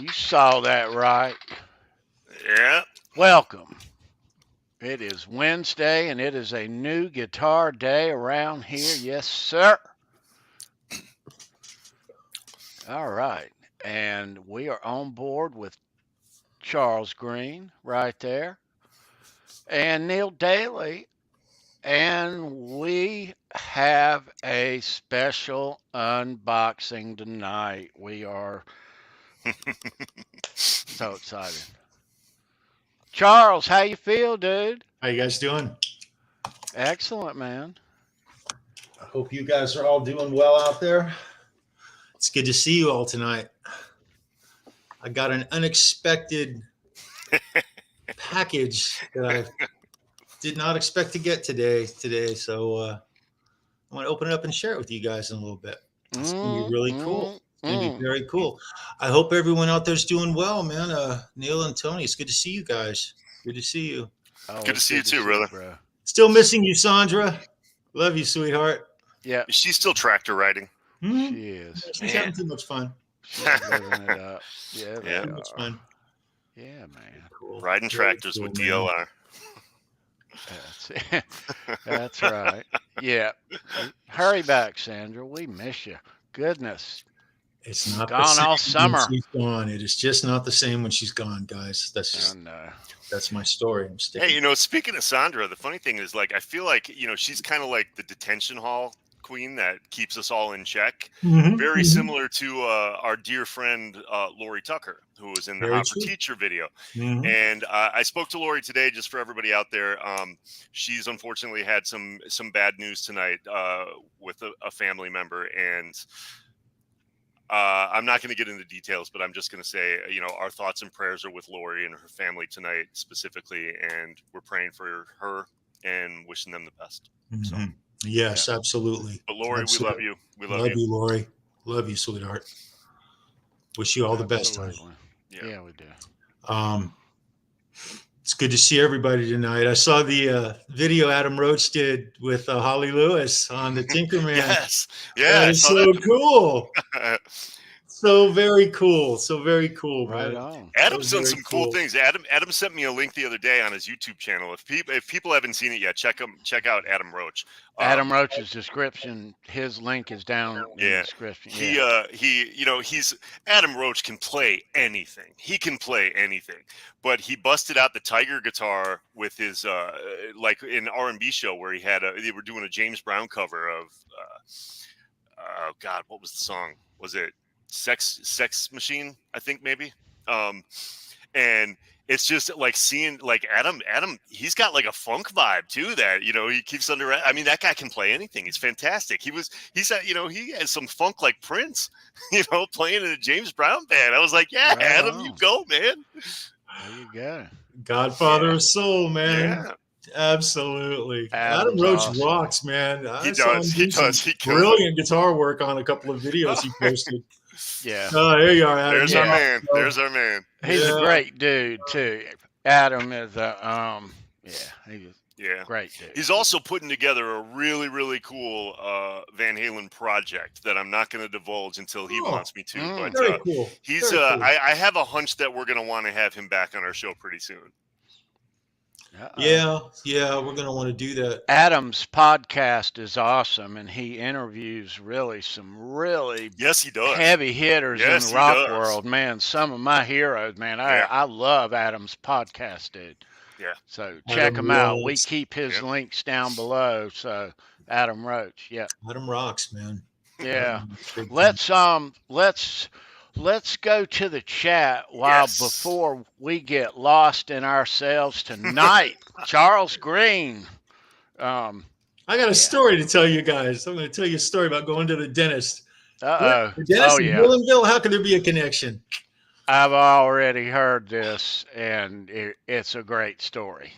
You saw that right. Yeah. Welcome. It is Wednesday and it is a new guitar day around here. Yes, sir. All right. And we are on board with Charles Greene right there and Neil Daly. And we have a special unboxing tonight. We are so excited. Charles, how you feel, dude? How you guys doing? Excellent, man. I hope you guys are all doing well out there. It's good to see you all tonight. I got an unexpected package that I did not expect to get today. So I want to open it up and share it with you guys in a little bit. It's going to be really cool. It's going to be very cool. I hope everyone out there's doing well, man. Neil and Tony, it's good to see you guys. Good to see you. Oh, good to see you too, brother. Bro. Still missing you, Sandra. Love you, sweetheart. Yeah. She's still tractor riding. Mm-hmm. She is. She's having too much fun. She's living it up. Yeah. Too much fun. Yeah, man. Cool. Riding tractors with DLR. That's it. That's right. Yeah. Hurry back, Sandra. We miss you. Goodness. It's not gone all summer. She's gone. It is just not the same when she's gone, guys. That's just that's my story. I'm sticking. Hey, speaking of Sandra, the funny thing is, like, I feel like she's kind of like the detention hall queen that keeps us all in check. Mm-hmm. Very similar to our dear friend Lori Tucker, who was in the Hot for Teacher video. Mm-hmm. And I spoke to Lori today, just for everybody out there. She's unfortunately had some bad news tonight with a family member, and I'm not going to get into details, but I'm just going to say, our thoughts and prayers are with Lori and her family tonight specifically, and we're praying for her and wishing them the best. Mm-hmm. So, yes, absolutely. But Lori, absolutely. we love you. We love you, Lori. Love you, sweetheart. Wish you all the best. Yeah, we do. It's good to see everybody tonight. I saw the video Adam Roach did with Holly Lewis on the Tinkerman. Yes. That is so cool. So very cool. So very cool, right man. On. Adam's done some cool things. Adam sent me a link the other day on his YouTube channel. If people haven't seen it yet, check out Adam Roach. Adam Roach's description. His link is down in the description. He's Adam Roach can play anything. He can play anything. But he busted out the Tiger guitar with his like in R&B show where they were doing a James Brown cover of oh God, what was the song? Was it Sex Machine, I think maybe. And it's just like seeing like Adam, he's got like a funk vibe too that, he keeps under. I mean, that guy can play anything. He's fantastic. He has some funk like Prince, playing in a James Brown band. I was like, yeah, right Adam, on. You go, man. There you go. Godfather of soul, man. Yeah. Absolutely. Adam Roach awesome. Rocks, man. He does. He brilliant guitar work on a couple of videos he posted. Yeah. Oh, there you are, Adam. There's our man. There's our man. He's a great dude too. Adam is he's great dude. He's also putting together a really, really cool Van Halen project that I'm not going to divulge until he wants me to. But very cool. He's very cool. I have a hunch that we're going to want to have him back on our show pretty soon. Yeah, we're going to want to do that. Adam's podcast is awesome, and he interviews some really yes, he does. Heavy hitters in the rock world. Man, some of my heroes, man. I love Adam's podcast, dude. Yeah. So check him out. We keep his links down below. So Adam Roach, Adam rocks, man. Yeah. Let's go to the chat before we get lost in ourselves tonight. Charles Greene. I got a story to tell you guys. I'm going to tell you a story about going to the dentist. The dentist in Halenville, how could there be a connection? I've already heard this, and it's a great story.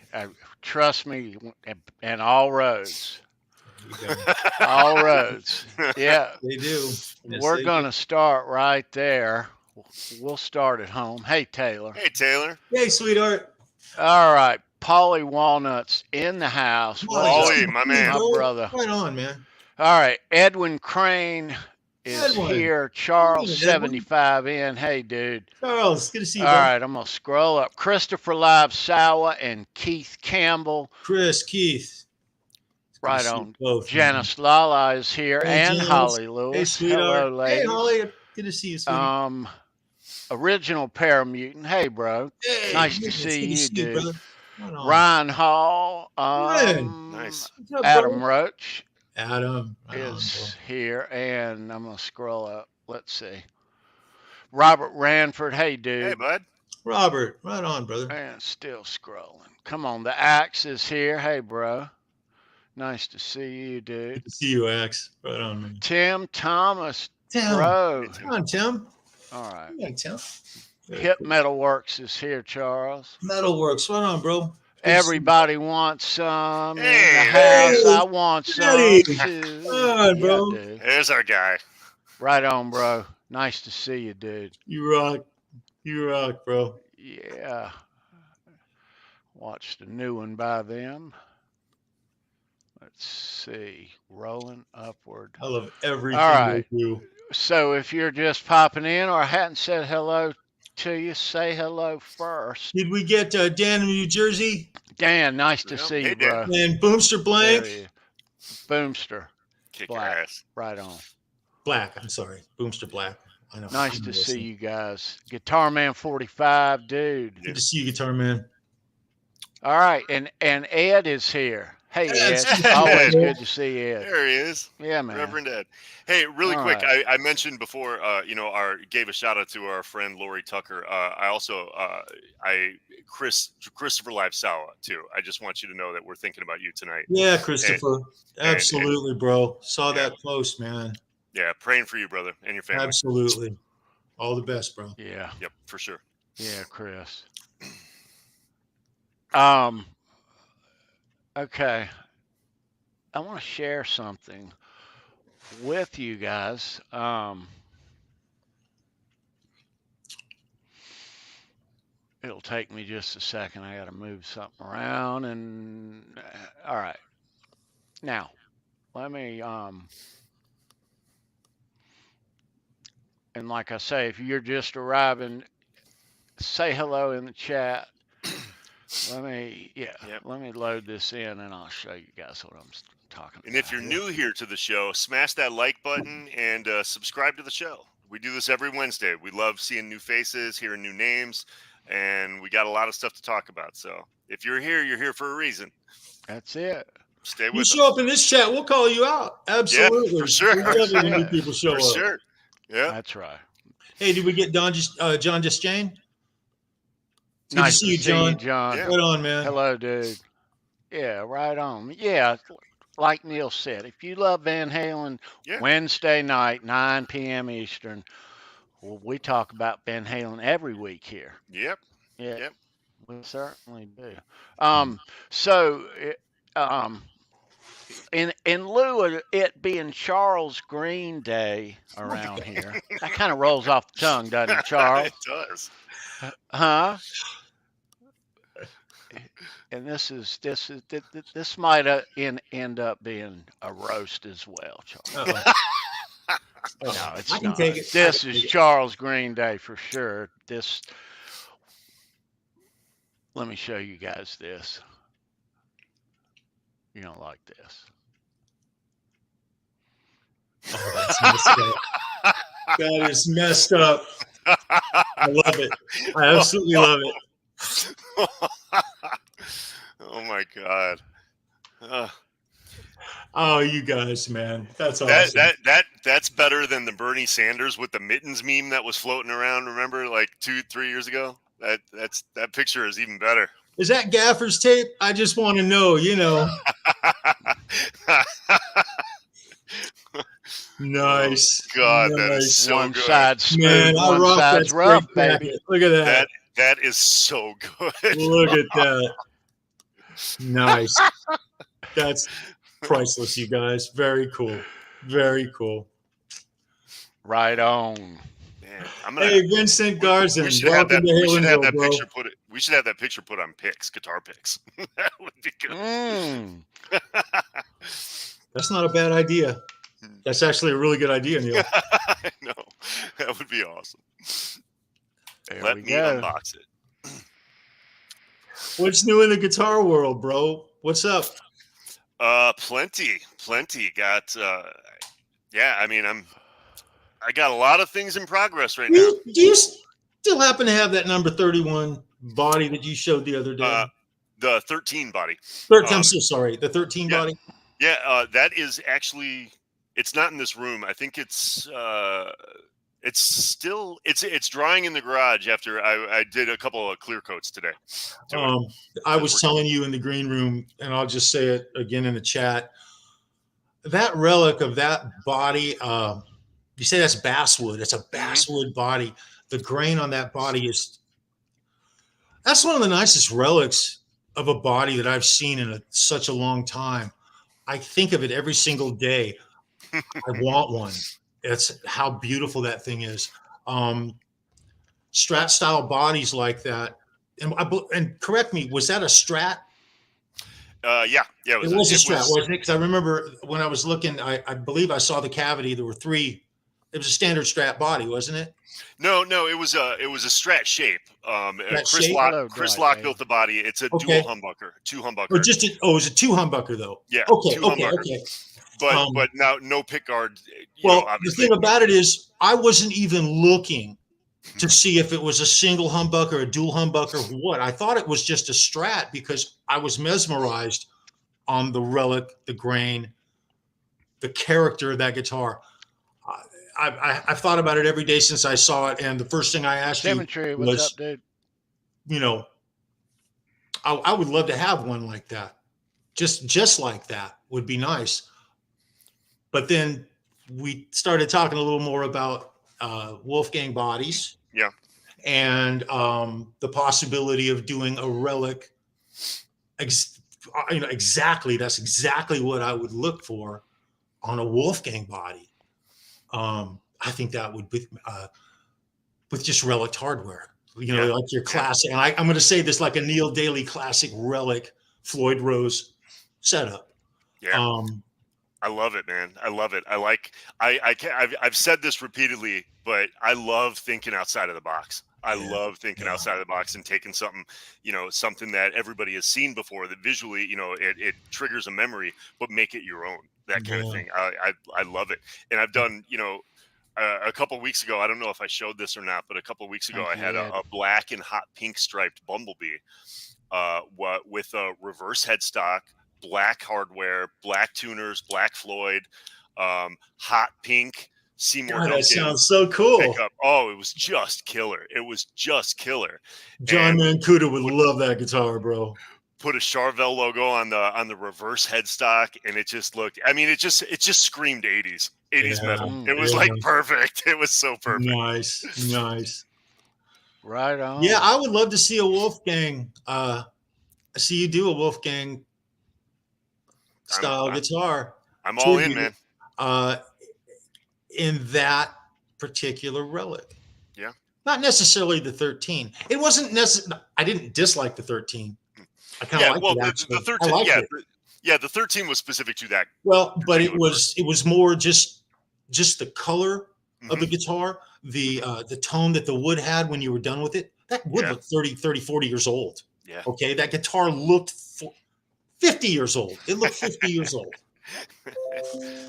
Trust me, and all roads. All roads. Yeah. They do. Yes, we're going to start right there. We'll start at home. Hey, Taylor. Hey, Taylor. Hey, sweetheart. All right. Polly Walnuts in the house. Polly, my man. My brother. Right on, man. All right. Edwin Crane is Edwin. here. Charles Edwin. 75 in. Hey, dude. Charles, good to see you. All bro. right, I'm going to scroll up. Christopher Live Sawa and Keith Campbell. Chris, Keith. Right on. Both, Janice Lala is here, Hey, and Janice. Holly Hey, Lewis. sweetheart. Hello, ladies. Hey, Holly. Good to see you, sweetie. Original Paramutant. Hey, bro. Hey, Nice to it's see good you, see dude. brother. Right on. Ryan Hall. Nice. What's up, Adam bro? Roach Adam right is here, and I'm going to scroll up. Let's see. Robert Ranford. Hey, dude. Hey, bud. Robert, right on, brother. And still scrolling. Come on, the Axe is here. Hey, bro. Nice to see you, dude. Good to see you, Axe. Right on, man. Tim Thomas, Tim. bro. Come on, Tim. All right. Yeah, Tim. Hip Metal Works is here, Charles. Metalworks. Right on, bro. Everybody wants some in the Hey, house. hey, I want some Eddie. too. Come on, bro. Yeah, dude. There's our guy. Right on, bro. Nice to see you, dude. You rock. You rock, bro. Yeah. Watched a new one by them. Let's see. Rolling upward. I love everything All right. they do. So if you're just popping in or hadn't said hello to you, say hello first. Did we get Dan in New Jersey? Dan, nice to Yep. see Hey, you, bro. And Boomster Blank? There he is. Boomster. Kick Black. your ass. Right on. Black. I'm sorry. Boomster Black. I know. Nice to see you guys. Guitar Man 45, dude. Good to see you, Guitar Man. All right, and Ed is here. Hey, Ed's Ed. here. Always good to see Ed. There he is. Yeah, man. Reverend Ed. Hey, really All quick, right. I mentioned before, gave a shout out to our friend Lori Tucker. I also, Christopher Live Sawa too. I just want you to know that we're thinking about you tonight. Yeah, Christopher. Absolutely, bro. Saw yeah. that post, man. Yeah, praying for you, brother, and your family. Absolutely. All the best, bro. Yeah. Yep, for sure. Yeah, Chris. Okay. I want to share something with you guys. It'll take me just a second. I got to move something around and all right. Now, let me and like I say, if you're just arriving, say hello in the chat. Let me load this in and I'll show you guys what I'm talking about. And if you're new here to the show, smash that like button and subscribe to the show. We do this every Wednesday. We love seeing new faces, hearing new names, and we got a lot of stuff to talk about. So if you're here for a reason. That's it. Stay with You us. show up in this chat, we'll call you out. Absolutely. Yeah, for sure. We love it when new people show For up. sure. Yeah. That's right. Hey, did we get John Deschain? Good Nice to see you, John. John. Yeah. Right on, man. Hello, dude. Yeah, right on. Yeah, like Neil said, if you love Van Halen, Yeah. Wednesday night, 9 p.m. Eastern, well, we talk about Van Halen every week here. Yep. Yeah, Yep. we certainly do. In lieu of it being Charles Greene Day around here, that kind of rolls off the tongue, doesn't it, Charles? It does. Huh? And this might end up being a roast as well, Charles. Uh-oh. No, it's I can not. take it. This is Charles Greene Day for sure. Let me show you guys this. You don't like this. Oh, that's messed up. That is messed up. I love it. I absolutely love it. Oh my God. Oh, you guys, man. That's awesome. That's better than the Bernie Sanders with the mittens meme that was floating around, remember, like 2-3 years ago? That picture is even better. Is that Gaffer's tape? I just want to know, Nice. God, nice. that is so One good. side smooth, Man, I one rock side's that rough, straight baby. jacket. Look at that. That is so good. Look at that. Nice. That's priceless, you guys. Very cool. Very cool. Right on. Man, Hey, Vincent Garzin. we should have that, Welcome to we should have Halenville, that bro. picture put it. We should have that picture put on pics, guitar pics. That would be good. Mm. That's not a bad idea. That's actually a really good idea, Neil. I know. That would be awesome. Let me unbox it. What's new in the guitar world, bro? What's up? Plenty. Got yeah, I mean, I got a lot of things in progress right now. Do you still happen to have that number 31 body that you showed the other day? The 13 body. 13, I'm so sorry. The 13 body? Yeah, that is actually, it's not in this room. I think it's still, it's drying in the garage after I did a couple of clear coats today. I was telling you in the green room, and I'll just say it again in the chat, that relic of that body, you say that's basswood. It's a basswood body. The grain on that body that's one of the nicest relics of a body that I've seen in such a long time. I think of it every single day. I want one. It's how beautiful that thing is. Strat style bodies like that. And correct me, was that a Strat? Yeah, it was a Strat, wasn't it? Because I remember when I was looking, I believe I saw the cavity. There were 3. It was a standard Strat body, wasn't it? No, it was a Strat shape. Chris Locke built the body. It's a dual humbucker, 2 humbucker. Or it was a 2 humbucker though. Yeah. Okay. But now no pick guard. The thing about it is, I wasn't even looking to see if it was a single humbucker, a dual humbucker, what. I thought it was just a Strat because I was mesmerized on the relic, the grain, the character of that guitar. I've thought about it every day since I saw it, and the first thing I asked you was, what's up, dude? I would love to have one like that. Just like that would be nice. But then we started talking a little more about Wolfgang bodies. Yeah. And the possibility of doing a relic. Exactly. That's exactly what I would look for on a Wolfgang body. I think that would be with just relic hardware, like your classic. And I'm going to say this like a Neil Daly classic relic Floyd Rose setup. Yeah. I love it, man. I love it. I've said this repeatedly, but I love thinking outside of the box. I love thinking outside of the box and taking something, something that everybody has seen before that visually, it triggers a memory, but make it your own, that kind of thing. I love it. And I've done, a couple of weeks ago, I don't know if I showed this or not, but a couple of weeks ago, I had a black and hot pink striped Bumblebee with a reverse headstock, black hardware, black tuners, black Floyd, hot pink Seymour Duncan. That sounds so cool. Pickup. Oh, it was just killer. John Mancuda would love that guitar, bro. Put a Charvel logo on the reverse headstock, and it just looked. I mean, it just screamed 80s metal. It was like perfect. It was so perfect. Nice. Right on. Yeah, I would love to see a Wolfgang. See you do a Wolfgang style guitar. I'm all in, man. In that particular relic. Yeah. Not necessarily the 13. It wasn't necessarily. I didn't dislike the 13. I kind of liked it. The 13. The 13 was specific to that. Well, but it was more just the color of the guitar, the tone that the wood had when you were done with it. That wood looked 30, 40 years old. Yeah. Okay. That guitar looked 50 years old. It looked 50 years old.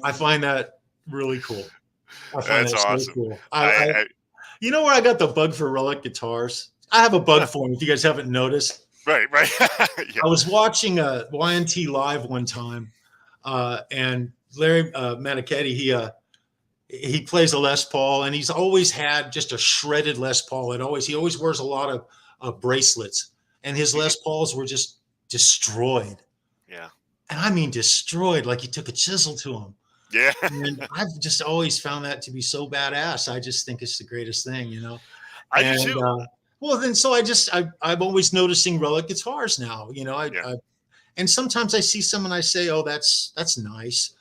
I find that really cool. That's awesome. So cool. You know where I got the bug for relic guitars? I have a bug for them, if you guys haven't noticed. Right. Yeah. I was watching YNT Live one time, and Larry Manichetti, he plays a Les Paul, and he's always had just a shredded Les Paul. He always wears a lot of bracelets, and his Les Pauls were just destroyed. Yeah. And I mean destroyed, like he took a chisel to them. Yeah. And I've just always found that to be so badass. I just think it's the greatest thing, I do too. Well, then, so I'm always noticing relic guitars now, and sometimes I see some and I say, oh, that's nice.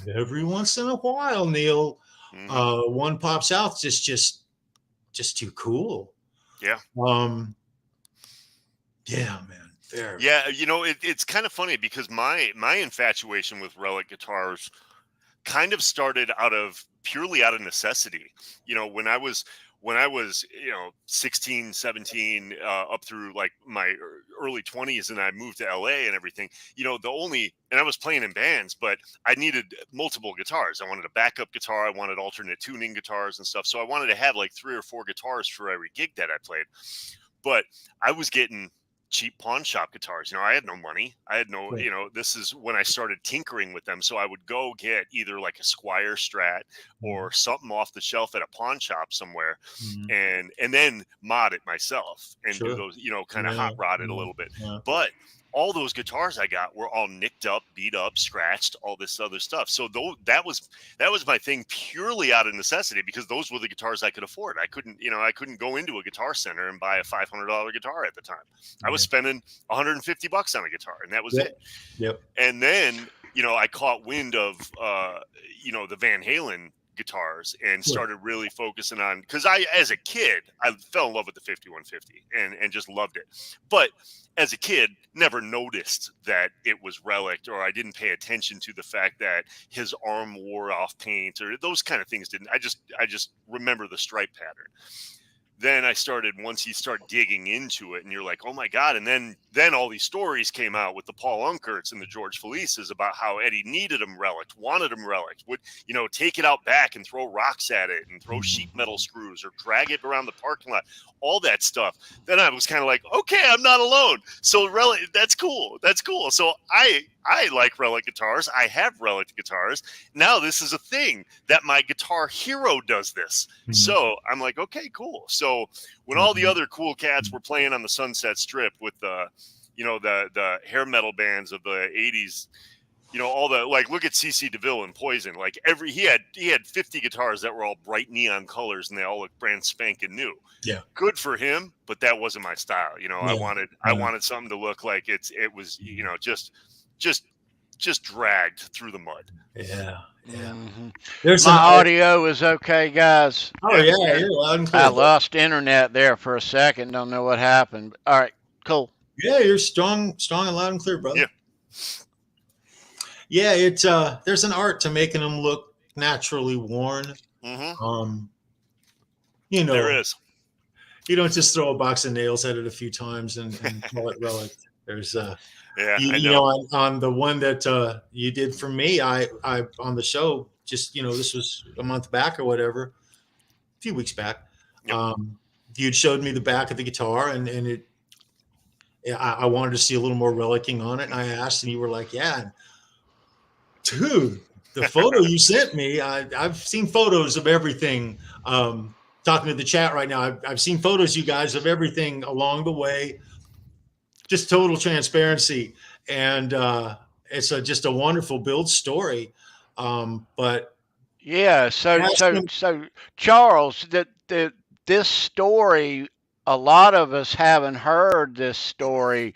But every once in a while, Neil, one pops out, just too cool. Yeah. Yeah, man. There. Yeah, it's kind of funny because my infatuation with relic guitars kind of started purely out of necessity. You know, when I was, 16, 17, up through like my early 20s, and I moved to LA and everything, you know, and I was playing in bands, but I needed multiple guitars. I wanted a backup guitar. I wanted alternate tuning guitars and stuff. So I wanted to have like 3 or 4 guitars for every gig that I played. But I was getting cheap pawn shop guitars. You know, I had no money. I had no, Right. you know, this is when I started tinkering with them. So I would go get either like a Squire Strat or something off the shelf at a pawn shop somewhere, Mhm. and then mod it myself and do Sure. those, you know, kind of Yeah, hot rod it a yeah, little bit. yeah. But all those guitars I got were all nicked up, beat up, scratched, all this other stuff. So that was my thing purely out of necessity, because those were the guitars I could afford. I couldn't go into a Guitar Center and buy a $500 guitar at the time. I was spending $150 on a guitar, and that was Yep. it. Yep. And then, you know, I caught wind of, the Van Halen guitars and started really focusing on, because as a kid, I fell in love with the 5150 and just loved it. But as a kid, never noticed that it was relicked, or I didn't pay attention to the fact that his arm wore off paint, or those kind of things didn't. I just remember the stripe pattern. Then once you start digging into it, and you're like, oh my God. And then all these stories came out with the Paul Unkerts and the George Felices about how Eddie needed them relicked, wanted them relicked, would, you know, take it out back and throw rocks at it and throw sheet metal screws or drag it around the parking lot, all that stuff. Then I was kind of like, okay, I'm not alone. So that's cool. That's cool. So I like relic guitars. I have relic guitars. Now this is a thing that my Guitar Hero does this. Mhm. So I'm like, okay, cool. So when all the other cool cats were playing on the Sunset Strip with the hair metal bands of the 80s, you know, all the, like, look at CC DeVille and Poison. Like he had 50 guitars that were all bright neon colors, and they all look brand spanking new. Yeah. Good for him, but that wasn't my style. You know, Yeah. I wanted something to look like it was, you know, just dragged through the mud. Yeah. Yeah. Mhm. There's My an audio is okay, guys. Oh yeah, you're loud and clear. I lost internet there for a second. Don't know what happened. All right, cool. Yeah, you're strong and loud and clear, brother. Yeah. Yeah, it's there's an art to making them look naturally worn. Mm-hmm. You know, There is. you don't just throw a box of nails at it a few times and call it relic. There's Yeah, you, I you know. know, on the one that you did for me, I on the show, just, you know, this was a month back or whatever, a few weeks back. Yep. You'd showed me the back of the guitar, and I wanted to see a little more relicking on it, and I asked, and you were like, yeah. Dude, the photo you sent me, I've seen photos of everything. Talking to the chat right now, I've seen photos, you guys, of everything along the way. Just total transparency, and it's just a wonderful build story. But yeah, so Charles, this story, a lot of us haven't heard this story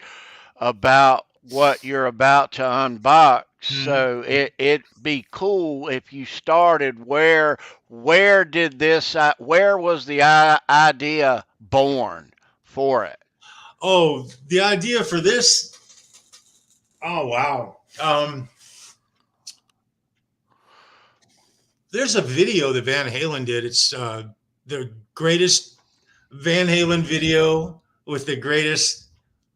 about what you're about to unbox. So it'd be cool if you started where was the idea born for it? Oh, the idea for this. Oh, wow. There's a video that Van Halen did. It's the greatest Van Halen video with the greatest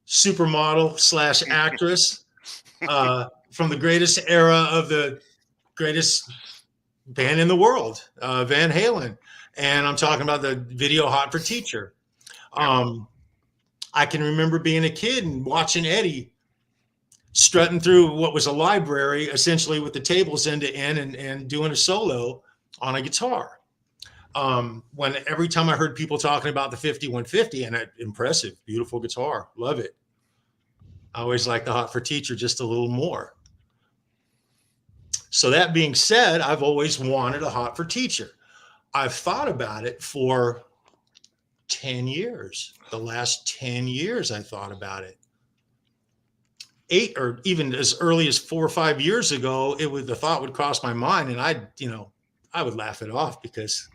supermodel / actress from the greatest era of the greatest band in the world, Van Halen. And I'm talking about the video Hot for Teacher. I can remember being a kid and watching Eddie strutting through what was a library, essentially with the tables end to end, and doing a solo on a guitar. When every time I heard people talking about the 5150, and that impressive, beautiful guitar, love it. I always like the Hot for Teacher just a little more. So that being said, I've always wanted a Hot for Teacher. I've thought about it for 10 years. The last 10 years, I thought about it. 8 or even as early as 4 or 5 years ago, the thought would cross my mind, and I would laugh it off because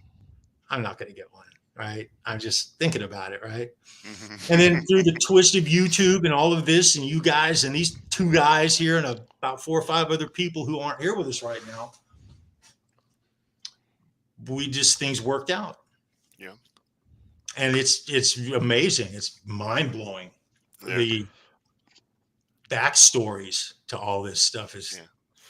I'm not going to get one, right? I'm just thinking about it, right? And then through the twist of YouTube and all of this, and you guys and these 2 guys here and about 4 or 5 other people who aren't here with us right now, things worked out. Yeah. And it's amazing. It's mind blowing. Yeah. The backstories to all this stuff is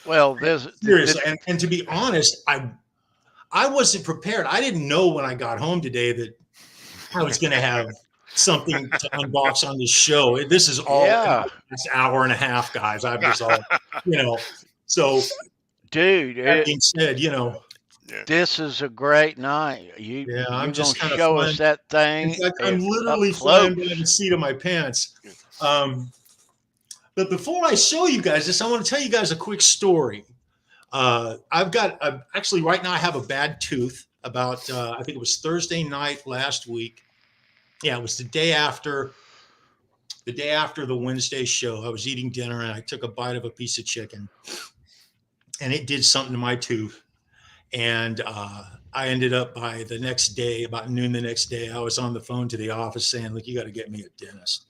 well. There's serious. And to be honest, I wasn't prepared. I didn't know when I got home today that I was going to have something to unbox on this show. This is all this hour and a half, guys. I'm just all, so dude. That being said, this is a great night. You're I'm just gonna show us that thing. In fact, I'm literally flying by the seat of my pants. But before I show you guys this, I want to tell you guys a quick story. Actually right now I have a bad tooth. About I think it was Thursday night last week. Yeah, it was the day after the Wednesday show. I was eating dinner and I took a bite of a piece of chicken, and it did something to my tooth. And I ended up by the next day, about noon the next day, I was on the phone to the office saying, look, you got to get me a dentist.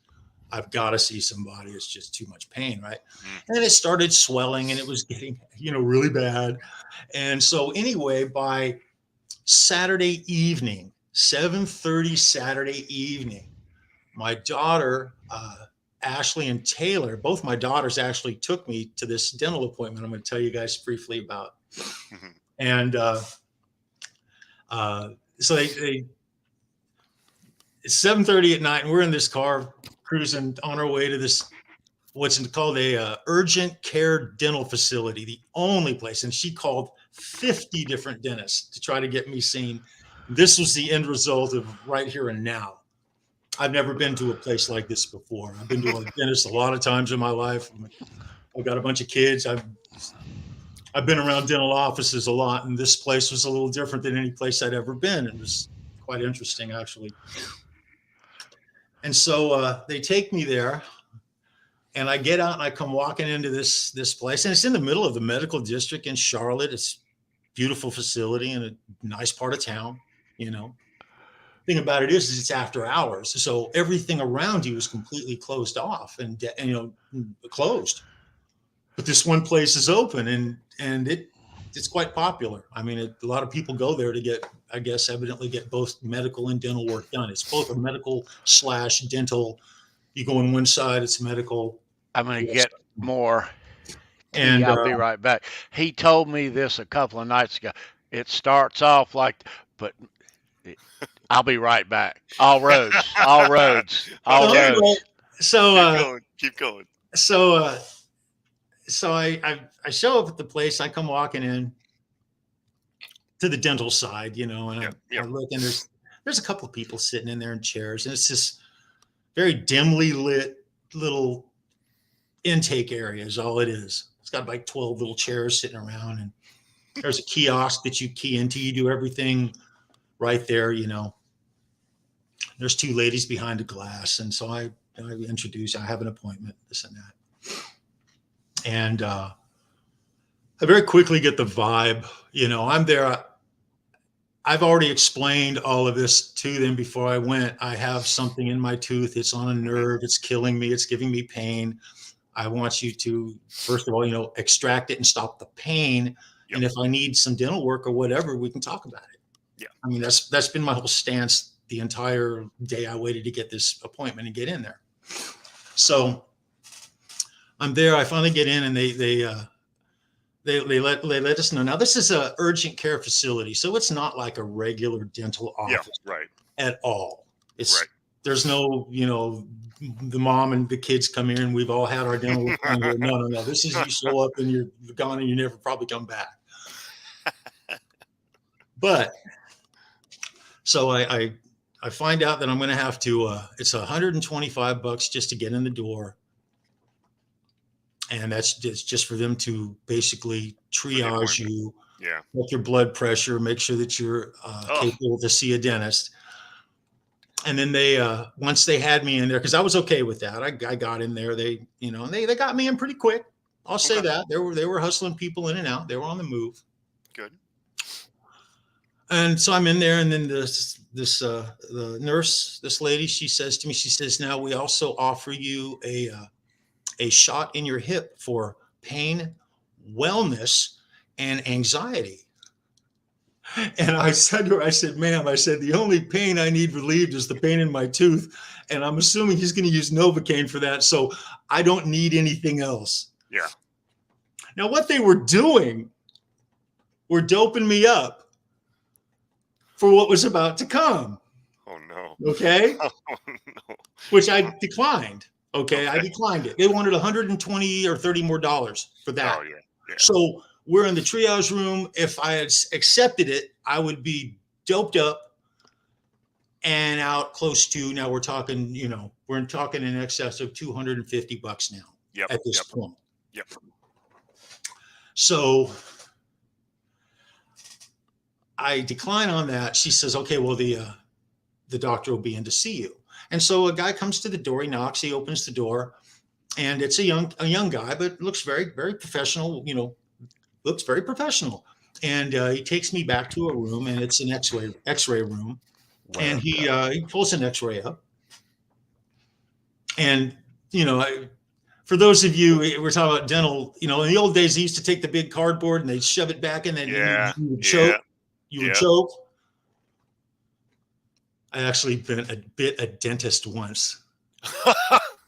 I've got to see somebody. It's just too much pain, right? And it started swelling and it was getting, really bad. And so anyway, by Saturday evening, 7:30 Saturday evening, my daughter, Ashley and Taylor, both my daughters actually took me to this dental appointment I'm going to tell you guys briefly about. And so it's 7:30 at night, and we're in this car cruising on our way to this, what's called a urgent care dental facility, the only place. And she called 50 different dentists to try to get me seen. This was the end result of right here and now. I've never been to a place like this before. I've been to a dentist a lot of times in my life. I've got a bunch of kids. I've been around dental offices a lot, and this place was a little different than any place I'd ever been. It was quite interesting, actually. And so they take me there, and I get out and I come walking into this place, and it's in the middle of the medical district in Charlotte. It's a beautiful facility in a nice part of town, Thing about it is it's after hours, so everything around you is completely closed off and closed. But this one place is open, and it's quite popular. I mean, a lot of people go there to get, I guess, evidently get both medical and dental work done. It's both a medical / dental. You go on one side, it's medical. I'm going to get more. And I'll be right back. He told me this a couple of nights ago. It starts off but I'll be right back. All roads. So keep going. So I show up at the place. I come walking in to the dental side, and I look, and there's a couple of people sitting in there in chairs, and it's this very dimly lit little intake area is all it is. It's got like 12 little chairs sitting around, and there's a kiosk that you key into. You do everything right there, There's two ladies behind a glass, and so I introduce. I have an appointment, this and that. And I very quickly get the vibe, I'm there. I've already explained all of this to them before I went. I have something in my tooth. It's on a nerve. It's killing me. It's giving me pain. I want you to, first of all, extract it and stop the pain. Yep. And if I need some dental work or whatever, we can talk about it. Yeah. I mean, that's been my whole stance the entire day I waited to get this appointment and get in there. So I'm there. I finally get in, and they let us know. Now, this is a urgent care facility, so it's not like a regular dental office at all. There's no, the mom and the kids come here and we've all had our dental work done here. No. This is, you show up and you're gone and you never probably come back. But so I find out that I'm going to have to, it's $125 just to get in the door. And that's just for them to basically triage you, check your blood pressure, make sure that you're capable to see a dentist. And then they, once they had me in there, because I was okay with that, I got in there. They, they got me in pretty quick. I'll say that they were hustling people in and out. They were on the move. Good. And so I'm in there, and then the nurse, this lady, she says to me, she says, now we also offer you a shot in your hip for pain, wellness, and anxiety. And I said to her, I said, ma'am, I said, the only pain I need relieved is the pain in my tooth. And I'm assuming he's going to use Novocaine for that. So I don't need anything else. Yeah. Now, what they were doing were doping me up for what was about to come. Oh, no. Okay. Oh, no. Which I declined. Okay. I declined it. They wanted $120 or $30 more for that. Oh, yeah. Yeah. So we're in the triage room. If I had accepted it, I would be doped up and out close to, now we're talking, we're talking in excess of $250 now at this point. Yep. So I decline on that. She says, okay, well, the doctor will be in to see you. And so a guy comes to the door, he knocks, he opens the door, and it's a young guy, but looks very, very professional, looks very professional. And he takes me back to a room, and it's an x-ray room. Wow. And he pulls an x-ray up. And, for those of you, we're talking about dental, in the old days, they used to take the big cardboard and they'd shove it back in, and then you would choke. You would choke. I actually been a dentist once.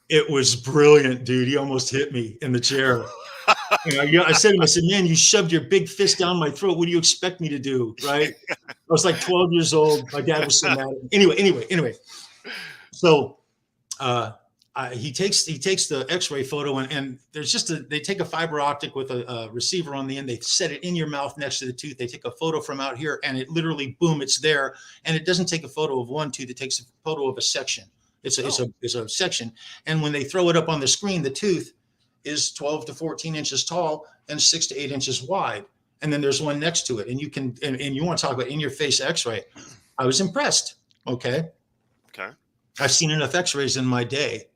It was brilliant, dude. He almost hit me in the chair. I said to him, I said, man, you shoved your big fist down my throat. What do you expect me to do? Right? I was like 12 years old. My dad was so mad. Anyway. So he takes the x-ray photo and there's they take a fiber optic with a receiver on the end. They set it in your mouth next to the tooth. They take a photo from out here and it literally, boom, it's there. And it doesn't take a photo of one tooth. It takes a photo of a section. It's a section. And when they throw it up on the screen, the tooth is 12 to 14 inches tall and 6 to 8 inches wide. And then there's one next to it. And you can, and you want to talk about in your face x-ray. I was impressed. Okay. I've seen enough x-rays in my day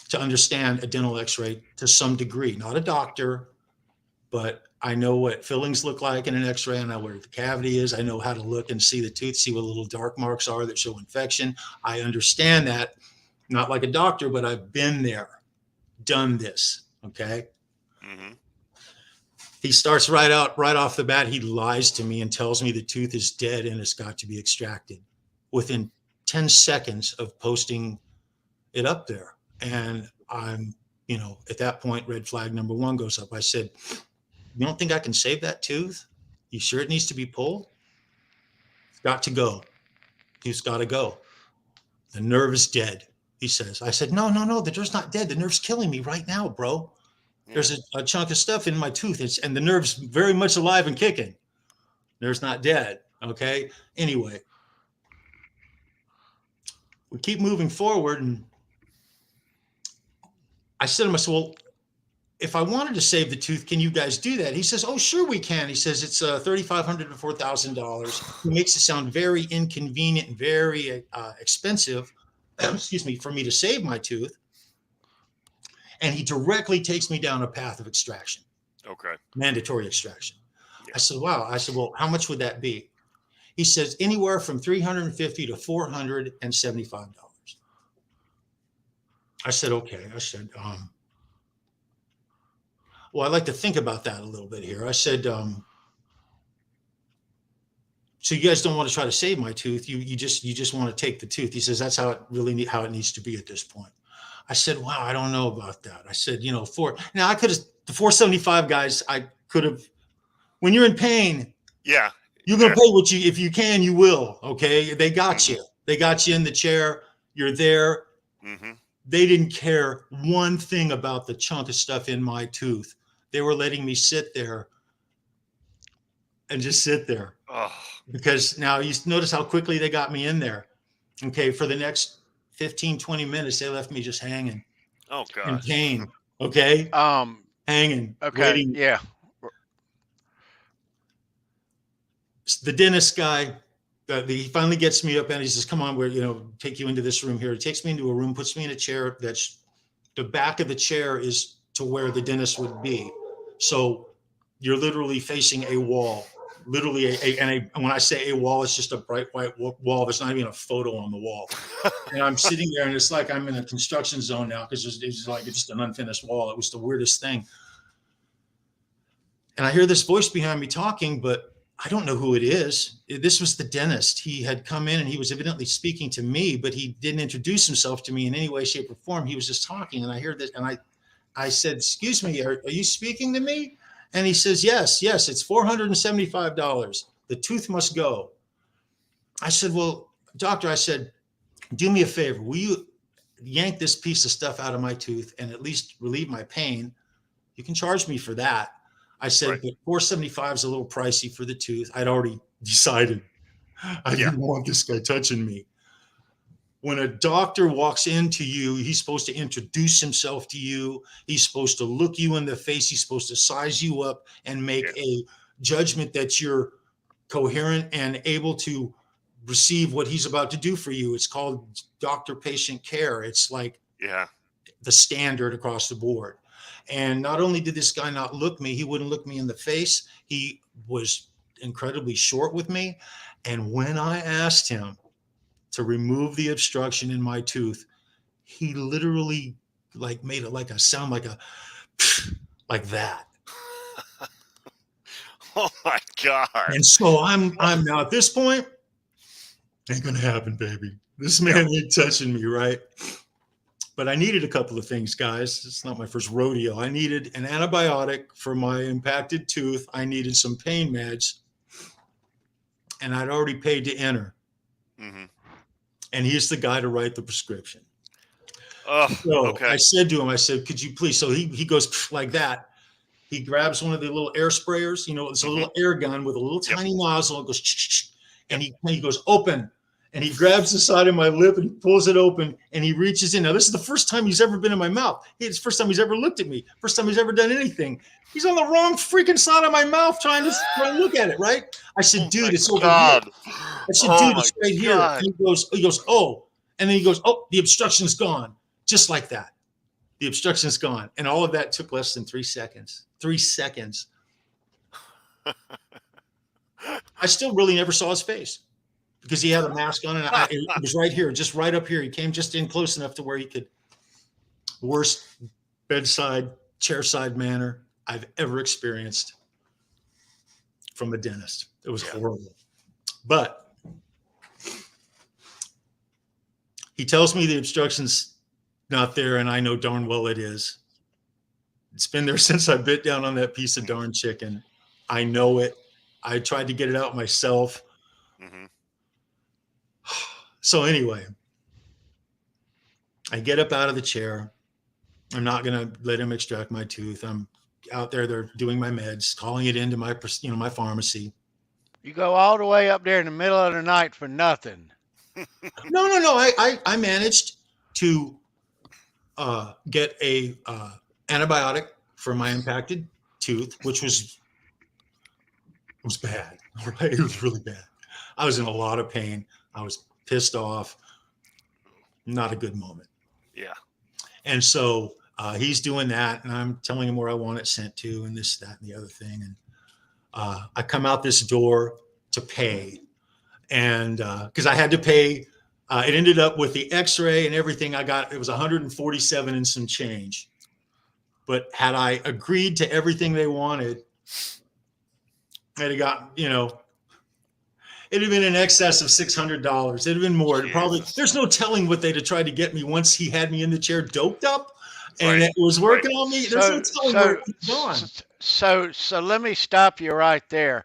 to understand a dental x-ray to some degree. Not a doctor, but I know what fillings look like in an x-ray. I know where the cavity is. I know how to look and see the tooth, see what little dark marks are that show infection. I understand that, not like a doctor, but I've been there, done this, okay? Mm-hmm. He starts right off the bat, he lies to me and tells me the tooth is dead and it's got to be extracted within 10 seconds of posting it up there. And I'm, at that point, red flag number one goes up. I said, you don't think I can save that tooth? You sure it needs to be pulled? It's got to go. Tooth's got to go. The nerve is dead, he says. I said, no, the nerve's not dead. The nerve's killing me right now, bro. Yeah. There's a chunk of stuff in my tooth, and the nerve's very much alive and kicking. Nerve's not dead, okay? Anyway, we keep moving forward, and I said to myself, well, if I wanted to save the tooth, can you guys do that? He says, oh, sure we can. He says it's $3,500 to $4,000. He makes it sound very inconvenient and very expensive, for me to save my tooth. And he directly takes me down a path of extraction. Okay. Mandatory extraction. Yeah. I said, wow. I said, well, how much would that be? He says anywhere from $350 to $475. I said, okay. I said, well, I'd like to think about that a little bit here. I said, so you guys don't want to try to save my tooth. You just want to take the tooth. He says, that's how it needs to be at this point. I said, wow, I don't know about that. I said, now I could have, the 475 guys, I could have, when you're in pain, you're going to pay if you can, you will. Okay. They got you. They got you in the chair. You're there. Mm-hmm. They didn't care one thing about the chunk of stuff in my tooth. They were letting me sit there and just sit there. Oh. Because now you notice how quickly they got me in there. Okay. For the next 15, 20 minutes, they left me just hanging. Oh, God. In pain. Okay. Hanging. Okay. Waiting. Yeah. The dentist guy, he finally gets me up and he says, come on, take you into this room here. He takes me into a room, puts me in a chair. That's the back of the chair is to where the dentist would be. So you're literally facing a wall, literally. And when I say a wall, it's just a bright white wall. There's not even a photo on the wall. And I'm sitting there and it's like I'm in a construction zone now because it's like it's just an unfinished wall. It was the weirdest thing. And I hear this voice behind me talking, but I don't know who it is. This was the dentist. He had come in and he was evidently speaking to me, but he didn't introduce himself to me in any way, shape, or form. He was just talking, and I heard this, and I said, "Excuse me, are you speaking to me?" And he says, "Yes, it's $475. The tooth must go." I said, "Well, doctor," I said, "do me a favor. Will you yank this piece of stuff out of my tooth and at least relieve my pain? You can charge me for that." I said, Right. "But $475 is a little pricey for the tooth." I'd already decided I didn't want this guy touching me. When a doctor walks into you, he's supposed to introduce himself to you. He's supposed to look you in the face. He's supposed to size you up and make a judgment that you're coherent and able to receive what he's about to do for you. It's called doctor-patient care. It's like the standard across the board. And not only did this guy not look me, he wouldn't look me in the face. He was incredibly short with me. And when I asked him to remove the obstruction in my tooth, he literally like made it like a sound like a like that. Oh my God. And so I'm now at this point, ain't gonna happen, baby. This man ain't touching me, right? But I needed a couple of things, guys. It's not my first rodeo. I needed an antibiotic for my impacted tooth. I needed some pain meds, and I'd already paid to enter. Mm-hmm. And he's the guy to write the prescription. So okay. I said to him, I said, "Could you please?" So he goes like that. He grabs one of the little air sprayers. You know, it's a little air gun with a little tiny nozzle. It goes, and he goes, "Open." And he grabs the side of my lip and he pulls it open and he reaches in. Now, this is the first time he's ever been in my mouth. It's the first time he's ever looked at me. First time he's ever done anything. He's on the wrong freaking side of my mouth trying to look at it, right? I said, "Dude, it's over here." I said, "Dude, it's right here." And he goes, "Oh." And then he goes, "Oh, the obstruction's gone." Just like that. The obstruction's gone. And all of that took less than 3 seconds. 3 seconds. I still really never saw his face, because he had a mask on, and it was right here, just right up here. He came just in close enough to where he could. Worst bedside, chairside manner I've ever experienced from a dentist. It was horrible. But he tells me the obstruction's not there, and I know darn well it is. It's been there since I bit down on that piece of darn chicken. I know it. I tried to get it out myself. Mm-hmm. So anyway, I get up out of the chair. I'm not going to let him extract my tooth. I'm out there. They're doing my meds, calling it into my, my pharmacy. You go all the way up there in the middle of the night for nothing. No. I managed to get a antibiotic for my impacted tooth, which was bad. Right? It was really bad. I was in a lot of pain. I was pissed off. Not a good moment. Yeah. And so he's doing that, and I'm telling him where I want it sent to, and this, that, and the other thing. And I come out this door to pay, and because I had to pay, it ended up with the X-ray and everything I got. It was 147 and some change. But had I agreed to everything they wanted, I'd have got, it'd have been in excess of $600. It'd have been more. Probably, there's no telling what they'd have tried to get me once he had me in the chair doped up and it was working on me. There's no telling where it's gone. So let me stop you right there.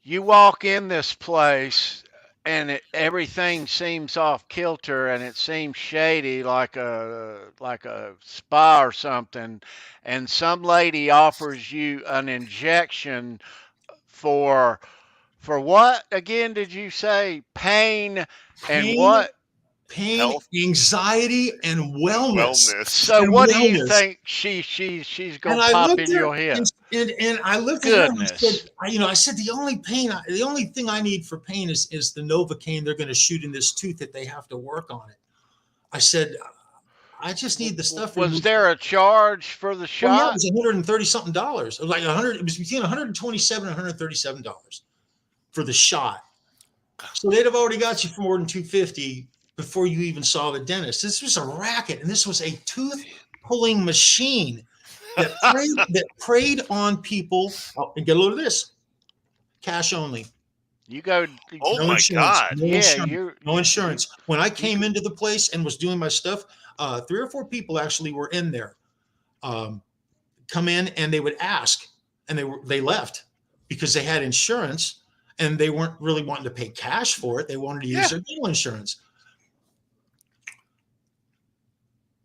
You walk in this place and everything seems off kilter and it seems shady, like a spa or something, and some lady offers you an injection for what again did you say? Pain and what? Pain, health, anxiety, and wellness. So and what wellness. do you think she's gonna pop in your head? And I looked at her and I said the only thing I need for pain is the Novocaine they're going to shoot in this tooth that they have to work on it. I said, I just need the stuff. Was there a charge for the shot? Well, yeah, it was $130 something. It was like it was between $127 and $137 for the shot. So they'd have already got you for more than $250 before you even saw the dentist. This was a racket, and this was a tooth pulling machine that preyed on people. Oh, and get a load of this. cash only. You go. Oh No my insurance. God. No Yeah, insurance. No insurance. When I came into the place and was doing my stuff, 3 or 4 people actually were in there. Come in and they would ask, and they left because they had insurance and they weren't really wanting to pay cash for it. They wanted to use their dental insurance.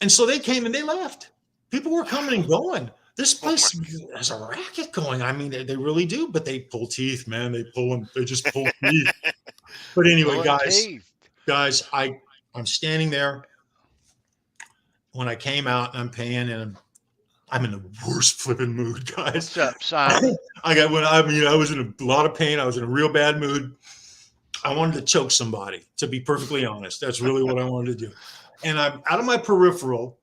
And so they came and they left. People were coming and going. This place has a racket going. I mean, they really do, but they pull teeth, man. They just pull teeth. But anyway, guys, I'm standing there when I came out and I'm paying, and I'm in the worst flipping mood, guys. What's up, Simon? I was in a lot of pain. I was in a real bad mood. I wanted to choke somebody, to be perfectly honest. That's really what I wanted to do. And I'm out of my peripheral.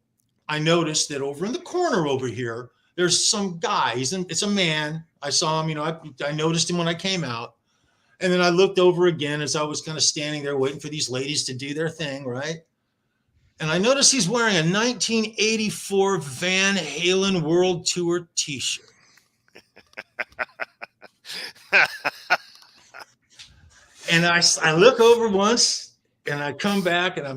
I noticed that over in the corner over here, there's some guy. It's a man. I saw him, I noticed him when I came out. And then I looked over again as I was kind of standing there waiting for these ladies to do their thing, right? And I noticed he's wearing a 1984 Van Halen World Tour t-shirt. And I look over once and I come back and I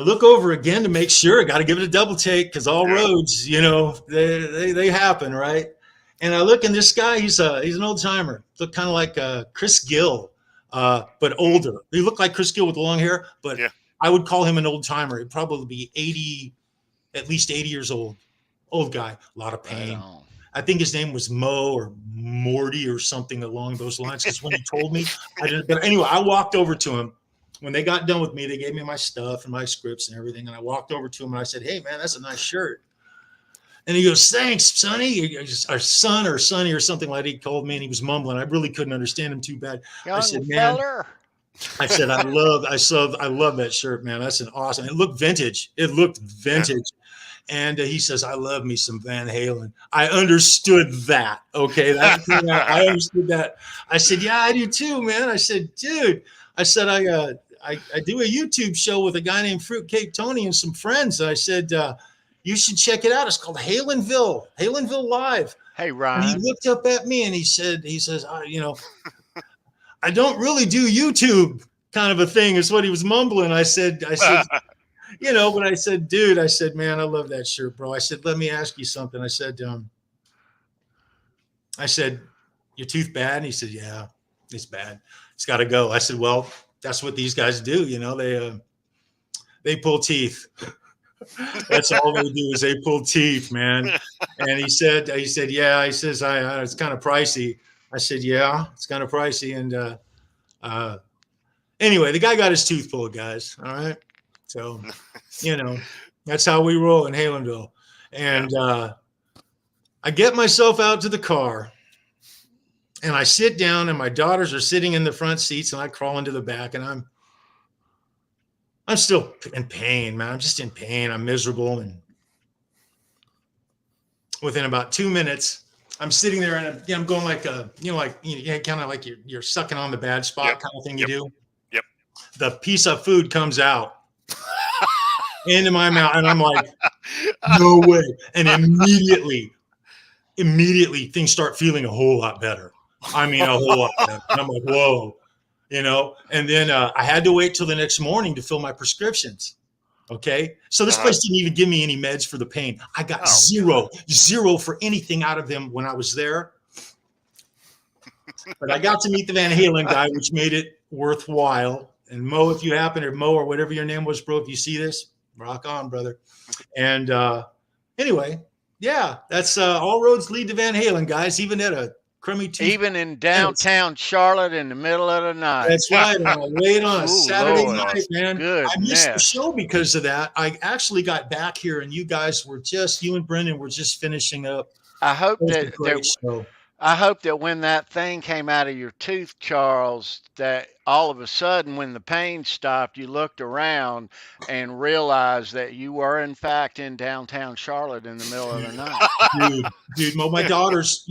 look over again to make sure. I got to give it a double take because all roads, they happen, right? And I look, and this guy, he's an old timer. Looked kind of like Chris Gill, but older. He looked like Chris Gill with long hair, but I would call him an old timer. He'd probably be at least 80 years old. Old guy, a lot of pain. I think his name was Mo or Morty or something along those lines. Because when he told me, I didn't. But anyway, I walked over to him. When they got done with me, they gave me my stuff and my scripts and everything. And I walked over to him and I said, "Hey, man, that's a nice shirt." And he goes, "Thanks, Sonny," or son or Sonny or something like that. He called me and he was mumbling. I really couldn't understand him too bad. I said, "Man," I said, I love that shirt, man. That's an awesome. It looked vintage. And he says, "I love me some Van Halen." I understood that. Okay. I understood that. I said, "Yeah, I do too, man." I said, "Dude," I said, I do a YouTube show with a guy named Fruitcake Tony and some friends. And I said, "You should check it out. It's called Halenville Live." Hey, Ryan. And he looked up at me and he says, "I don't really do YouTube," kind of a thing is what he was mumbling. I said, but I said, "Dude," I said, "Man, I love that shirt, bro." I said, "Let me ask you something." I said, "Your tooth bad?" And he said, "Yeah, it's bad. It's got to go." I said, "Well, that's what these guys do. They pull teeth." That's all they do is they pull teeth, man. And he said, "Yeah." He says, "It's kind of pricey." I said, "Yeah, it's kind of pricey." And anyway, the guy got his tooth pulled, guys. All right. So, that's how we roll in Halenville. And I get myself out to the car and I sit down and my daughters are sitting in the front seats and I crawl into the back and I'm still in pain, man. I'm just in pain. I'm miserable. And within about 2 minutes, I'm sitting there and I'm going like kind of like you're sucking on the bad spot kind of thing you do. Yep. The piece of food comes out into my mouth and I'm like, "No way." And immediately things start feeling a whole lot better. I mean, a whole lot better. And I'm like, whoa, and then I had to wait till the next morning to fill my prescriptions. Okay. So this place didn't even give me any meds for the pain. I got zero for anything out of them when I was there. But I got to meet the Van Halen guy, which made it worthwhile. And Mo, if you happen, or Mo, or whatever your name was, bro, if you see this, rock on, brother. And anyway, yeah, that's all roads lead to Van Halen, guys, even at a crummy tooth. Even in downtown Charlotte in the middle of the night. That's right. And I wait on a Saturday night, man. Goodness. I missed the show because of that. I actually got back here and you guys were you and Brendan were just finishing up. I hope that when that thing came out of your tooth, Charles, that all of a sudden when the pain stopped, you looked around and realized that you were in fact in downtown Charlotte in the middle of the night. Dude, my daughters,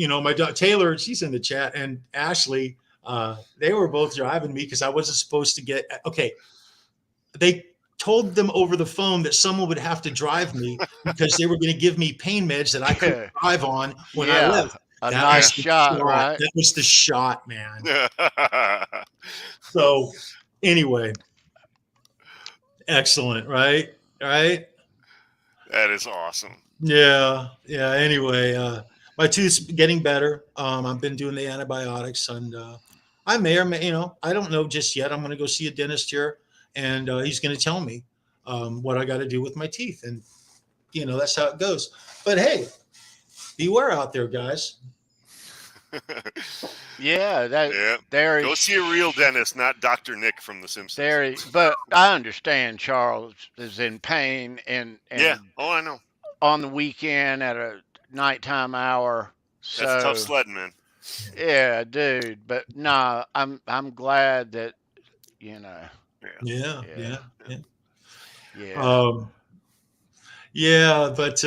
Taylor, she's in the chat, and Ashley, they were both driving me because I wasn't supposed to get, they told them over the phone that someone would have to drive me because they were going to give me pain meds that I couldn't drive on when I left. A That nice was the shot, right? That was the shot, man. So anyway, excellent, right? Right? That is awesome. Yeah. Yeah. Anyway, my tooth's getting better. I've been doing the antibiotics, and I may or may, I don't know just yet. I'm going to go see a dentist here, and he's going to tell me what I got to do with my teeth, and that's how it goes. But hey, beware out there, guys. Yeah, Yeah. there. Go see a real dentist, not Dr. Nick from The Simpsons. But I understand Charles is in pain and yeah. Oh, I know. on the weekend at a nighttime hour. So That's tough sledding, man. Yeah, dude. But nah, I'm glad that Yeah. But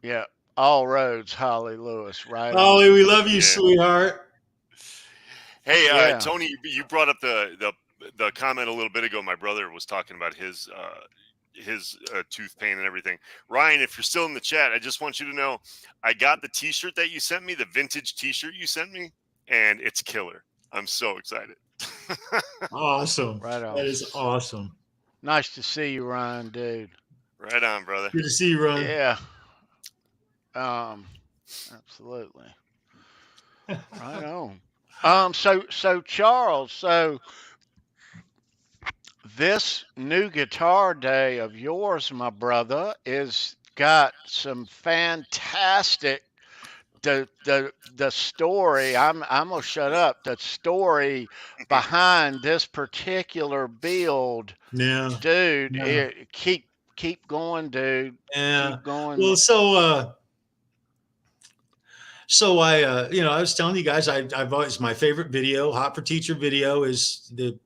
yeah, all roads, Holly Lewis, right? Holly, we love you, sweetheart. Hey, Tony, you brought up the comment a little bit ago. My brother was talking about his tooth pain and everything. Ryan, if you're still in the chat, I just want you to know I got the T-shirt that you sent me, the vintage T-shirt you sent me, and it's killer. I'm so excited. Awesome. Right on. That is awesome. Nice to see you, Ryan, dude. Right on, brother. Good to see you, Ryan. Yeah. Absolutely. Right on. So Charles, this new guitar day of yours, my brother, is got some fantastic the story. I'm gonna shut up. The story behind this particular build, dude. Keep going, dude. Yeah. Keep going. Well, so I I was telling you guys, I've always, my favorite video, Hot for Teacher video, is the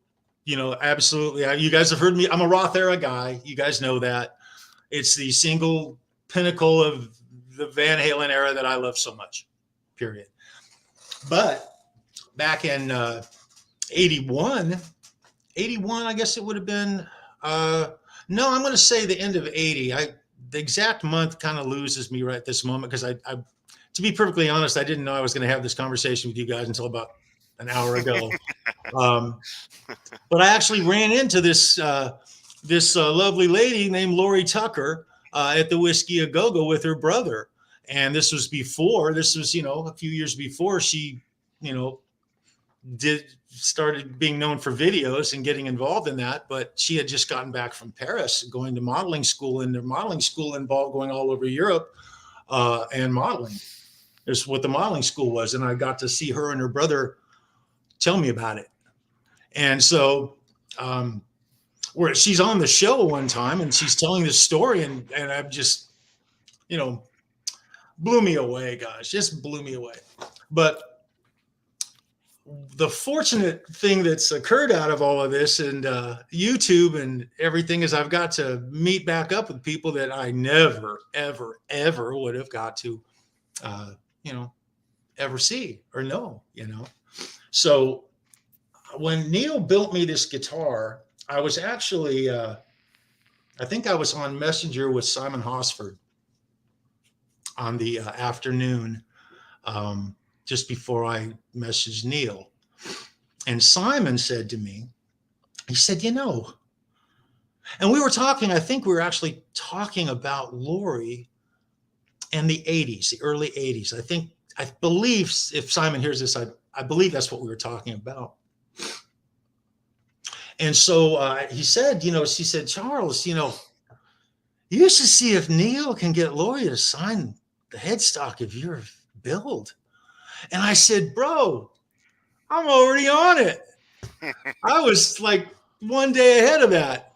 absolutely, you guys have heard me, I'm a Roth era guy, you guys know that. It's the single pinnacle of the Van Halen era that I love so much, period. But back in 81, I guess it would have been, no, I'm going to say the end of 80. The exact month kind of loses me right at this moment, because I to be perfectly honest, I didn't know I was going to have this conversation with you guys until about an hour ago. But I actually ran into this lovely lady named Lori Tucker at the Whiskey A Go-Go with her brother. And this was a few years before she, started being known for videos and getting involved in that. But she had just gotten back from Paris, going to modeling school, and their modeling school involved going all over Europe and modeling. That's what the modeling school was. And I got to see her and her brother tell me about it. And so where she's on the show one time and she's telling this story, and I've just, blew me away, guys, just blew me away. But the fortunate thing that's occurred out of all of this and YouTube and everything is I've got to meet back up with people that I never, ever, ever would have got to, ever see or know, So when Neil built me this guitar, I was actually, I think I was on Messenger with Simon Hosford on the afternoon, just before I messaged Neil. And Simon said to me, he said, and we were talking, I think we were actually talking about Lori and the 80s, the early 80s. I believe if Simon hears this, I believe that's what we were talking about. And so he said, she said, Charles, you should see if Neil can get Lori to sign the headstock of your build. And I said, bro, I'm already on it. I was like one day ahead of that.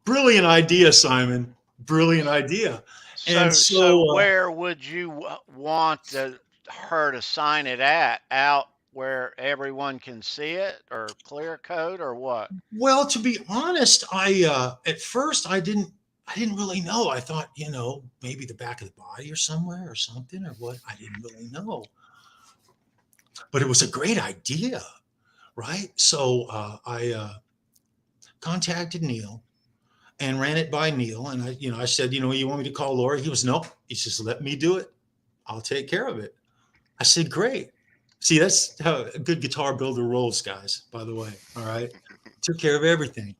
Brilliant idea, Simon. Brilliant idea. So where would you want her to sign it at? Out where everyone can see it, or clear coat, or what? Well, to be honest, I at first I didn't really know. I thought, maybe the back of the body or somewhere or something or what. I didn't really know. But it was a great idea, right? So I contacted Neil and ran it by Neil. And I said, you want me to call Lori? He was, no. He says, let me do it. I'll take care of it. I said, great. See, that's how a good guitar builder rolls, guys, by the way. All right. Took care of everything.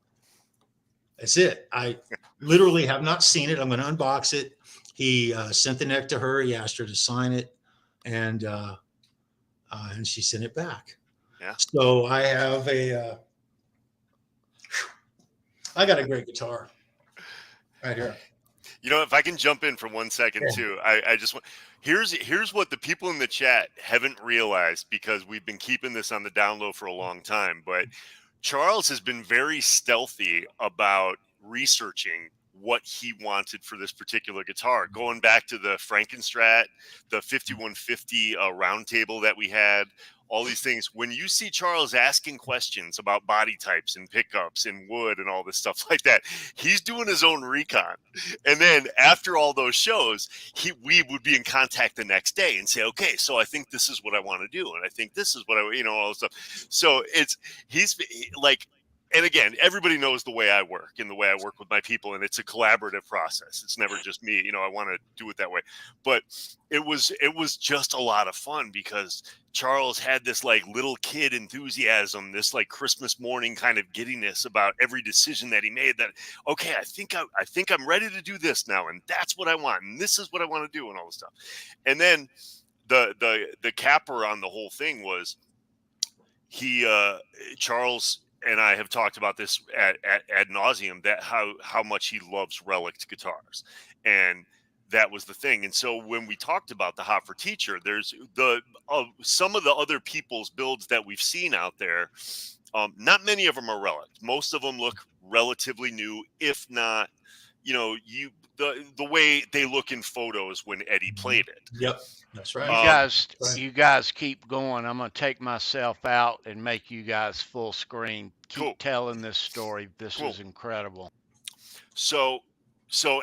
That's it. I literally have not seen it. I'm going to unbox it. He sent the neck to her. He asked her to sign it, and she sent it back. Yeah. So I have I got a great guitar right here. You know, if I can jump in for 1 second too, I just want, here's what the people in the chat haven't realized, because we've been keeping this on the down low for a long time, but Charles has been very stealthy about researching what he wanted for this particular guitar, going back to the Frankenstrat, the 5150 round table that we had, all these things. When you see Charles asking questions about body types and pickups and wood and all this stuff like that, he's doing his own recon. And then after all those shows, we would be in contact the next day and say, okay, so I think this is what I want to do, and I think this is what all this stuff. So he's like, and again, everybody knows the way I work and the way I work with my people, and it's a collaborative process. It's never just me. I want to do it that way. But it was just a lot of fun, because Charles had this like little kid enthusiasm, this like Christmas morning kind of giddiness about every decision that he made, that, okay, I think I'm ready to do this now, and that's what I want, and this is what I want to do, and all this stuff. And then the capper on the whole thing was Charles and I have talked about this ad nauseum, that how much he loves relic guitars, and that was the thing. And so when we talked about the Hot for Teacher, there's some of the other people's builds that we've seen out there. Not many of them are relic. Most of them look relatively new, if not, the way they look in photos when Eddie played it. Yep. That's right. You guys keep going. I'm going to take myself out and make you guys full screen. Keep telling this story. This is incredible. So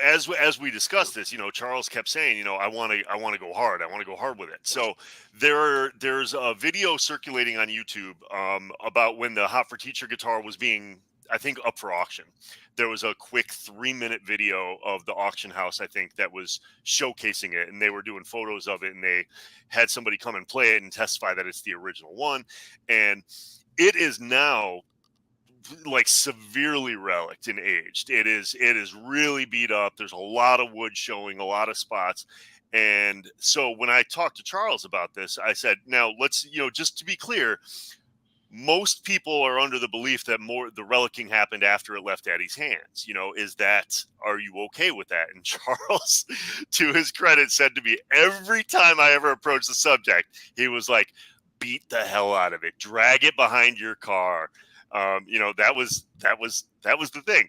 as we discussed this, Charles kept saying, I want to go hard. I want to go hard with it. So there's a video circulating on YouTube about when the Hot for Teacher guitar was being, I think, up for auction. There was a quick 3-minute video of the auction house, I think, that was showcasing it, and they were doing photos of it, and they had somebody come and play it and testify that it's the original one. And it is now like severely relicked and aged. It is really beat up. There's a lot of wood showing, a lot of spots. And so when I talked to Charles about this, I said, now let's, just to be clear, most people are under the belief that the relicking happened after it left Eddie's hands. Are you okay with that? And Charles, to his credit, said to me, every time I ever approached the subject, he was like, beat the hell out of it, drag it behind your car. That was the thing.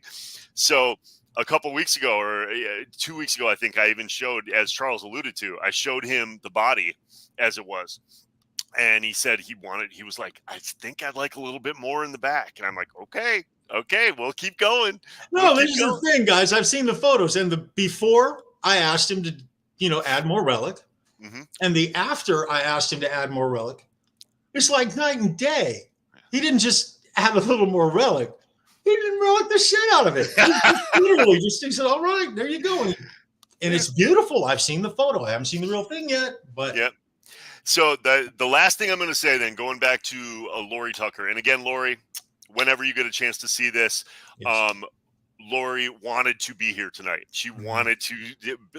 So a couple weeks ago, or 2 weeks ago, I think I even showed, as Charles alluded to, I showed him the body as it was. And he said he was like, I think I'd like a little bit more in the back. And I'm like, okay, we'll keep going. No, this is the thing, guys. I've seen the photos, and before I asked him to, add more relic. Mm-hmm. And the after I asked him to add more relic, it's like night and day. He didn't just add a little more relic. He didn't relic the shit out of it. Literally he said, all right, there you go. And it's beautiful. I've seen the photo. I haven't seen the real thing yet, but yeah. So the last thing I'm going to say, then, going back to Lori Tucker, and again, Lori, whenever you get a chance to see this, yes. Lori wanted to be here tonight. She wanted to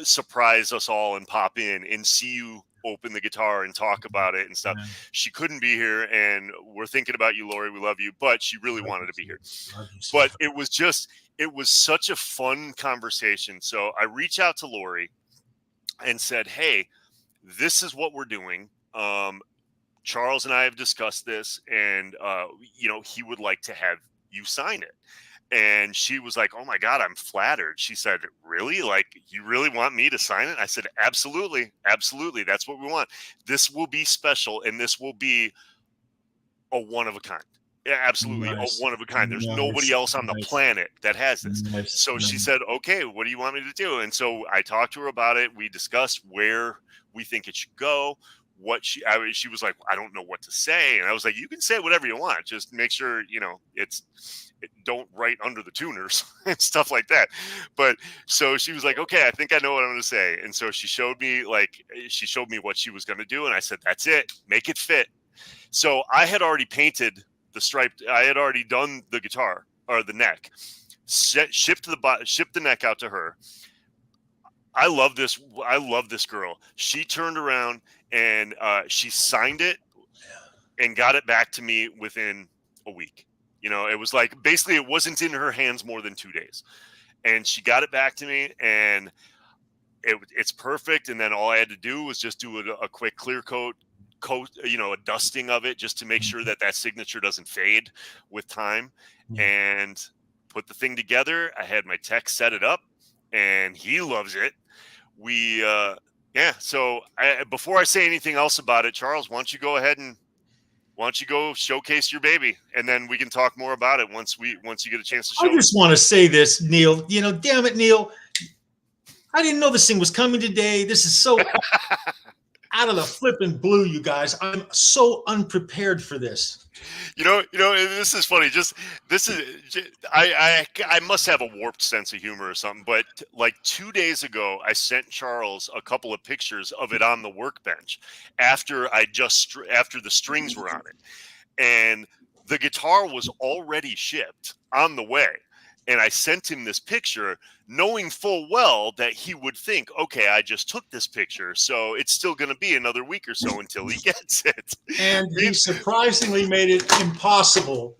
surprise us all and pop in and see you open the guitar and talk about it and stuff. Yeah. She couldn't be here, and we're thinking about you, Lori. We love you, but she really wanted to be here. But it was such a fun conversation. So I reached out to Lori and said, hey, this is what we're doing. Charles and I have discussed this, and he would like to have you sign it. And she was like, oh my God, I'm flattered. She said, really? Like, you really want me to sign it? I said, absolutely. Absolutely. That's what we want. This will be special, and this will be a one of a kind. Yeah, absolutely. Nice. A one of a kind. There's nobody else on the planet that has this. So she said, okay, what do you want me to do? And so I talked to her about it. We discussed where we think it should go. She was like, I don't know what to say. And I was like, you can say whatever you want. Just make sure, don't write under the tuners and stuff like that. But so she was like, okay, I think I know what I'm going to say. And so she showed me what she was going to do. And I said, that's it. Make it fit. So I had already painted the stripe. I had already done the guitar or the neck, shipped the neck out to her. I love this girl. She turned around and she signed it and got it back to me within a week. You know, it was like, basically it wasn't in her hands more than 2 days, and she got it back to me, and it's perfect. And then all I had to do was just do a quick clear coat, you know, a dusting of it just to make sure that signature doesn't fade with time, and put the thing together. I had my tech set it up, and he loves it. So before I say anything else about it, Charles, why don't you go ahead and go showcase your baby, and then we can talk more about it once you get a chance to show. I just want to say this, Neil. You know, damn it, Neil. I didn't know this thing was coming today. This is so out of the flipping blue, you guys. I'm so unprepared for this. You know, this is funny. I must have a warped sense of humor or something. But like 2 days ago, I sent Charles a couple of pictures of it on the workbench after the strings were on it, and the guitar was already shipped on the way. And I sent him this picture, knowing full well that he would think, okay, I just took this picture, so it's still going to be another week or so until he gets it. And he surprisingly made it impossible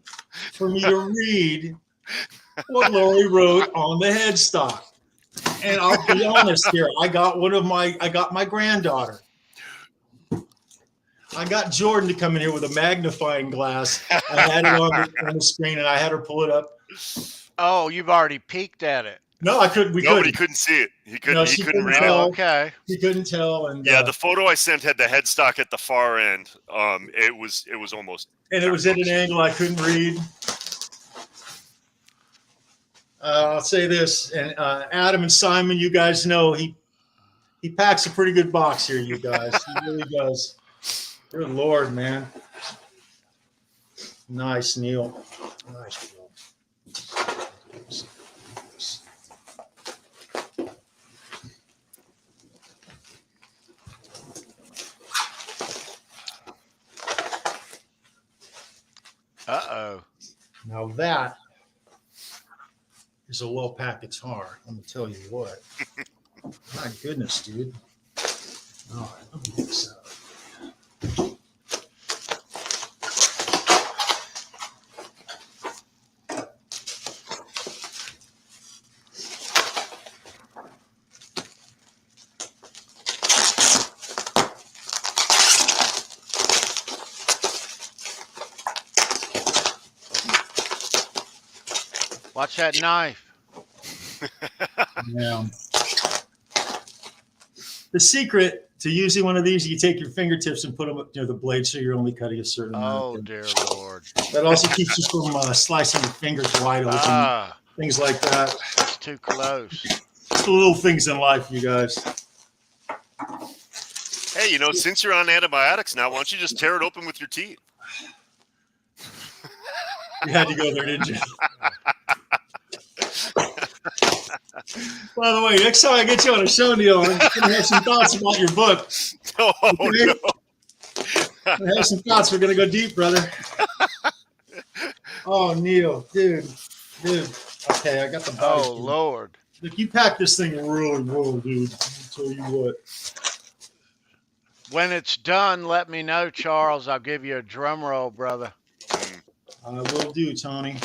for me to read what Lori wrote on the headstock. And I'll be honest here, I got my granddaughter. I got Jordan to come in here with a magnifying glass. I had it on the screen, and I had her pull it up. Oh, you've already peeked at it. No, I couldn't. Nobody couldn't see it. He couldn't read tell. it. Okay. He couldn't tell. And the photo I sent had the headstock at the far end. It was almost. And it was at an angle I couldn't read. I'll say this, and Adam and Simon, you guys know he packs a pretty good box here. You guys, he really does. Good Lord, man. Nice, Neil. Nice, Neil. Uh-oh. Now that is a well-packed guitar. Let me tell you what. My goodness, dude. All right, let me get this out. Watch that knife. Yeah. The secret to using one of these, you take your fingertips and put them near the blade so you're only cutting a certain amount. Oh, dear Lord. That also keeps you from slicing your fingers wide open, things like that. It's too close. Just the little things in life, you guys. Hey, you know, since you're on antibiotics now, why don't you just tear it open with your teeth? You had to go there, didn't you? By the way, next time I get you on a show, Neil, I'm going to have some thoughts about your book. Oh, okay? no. I have some thoughts. We're going to go deep, brother. Oh, Neil, dude. Okay, I got the body. Oh, Lord. Look, you packed this thing really well, dude. I'll tell you what. When it's done, let me know, Charles. I'll give you a drum roll, brother. I will do, Tony.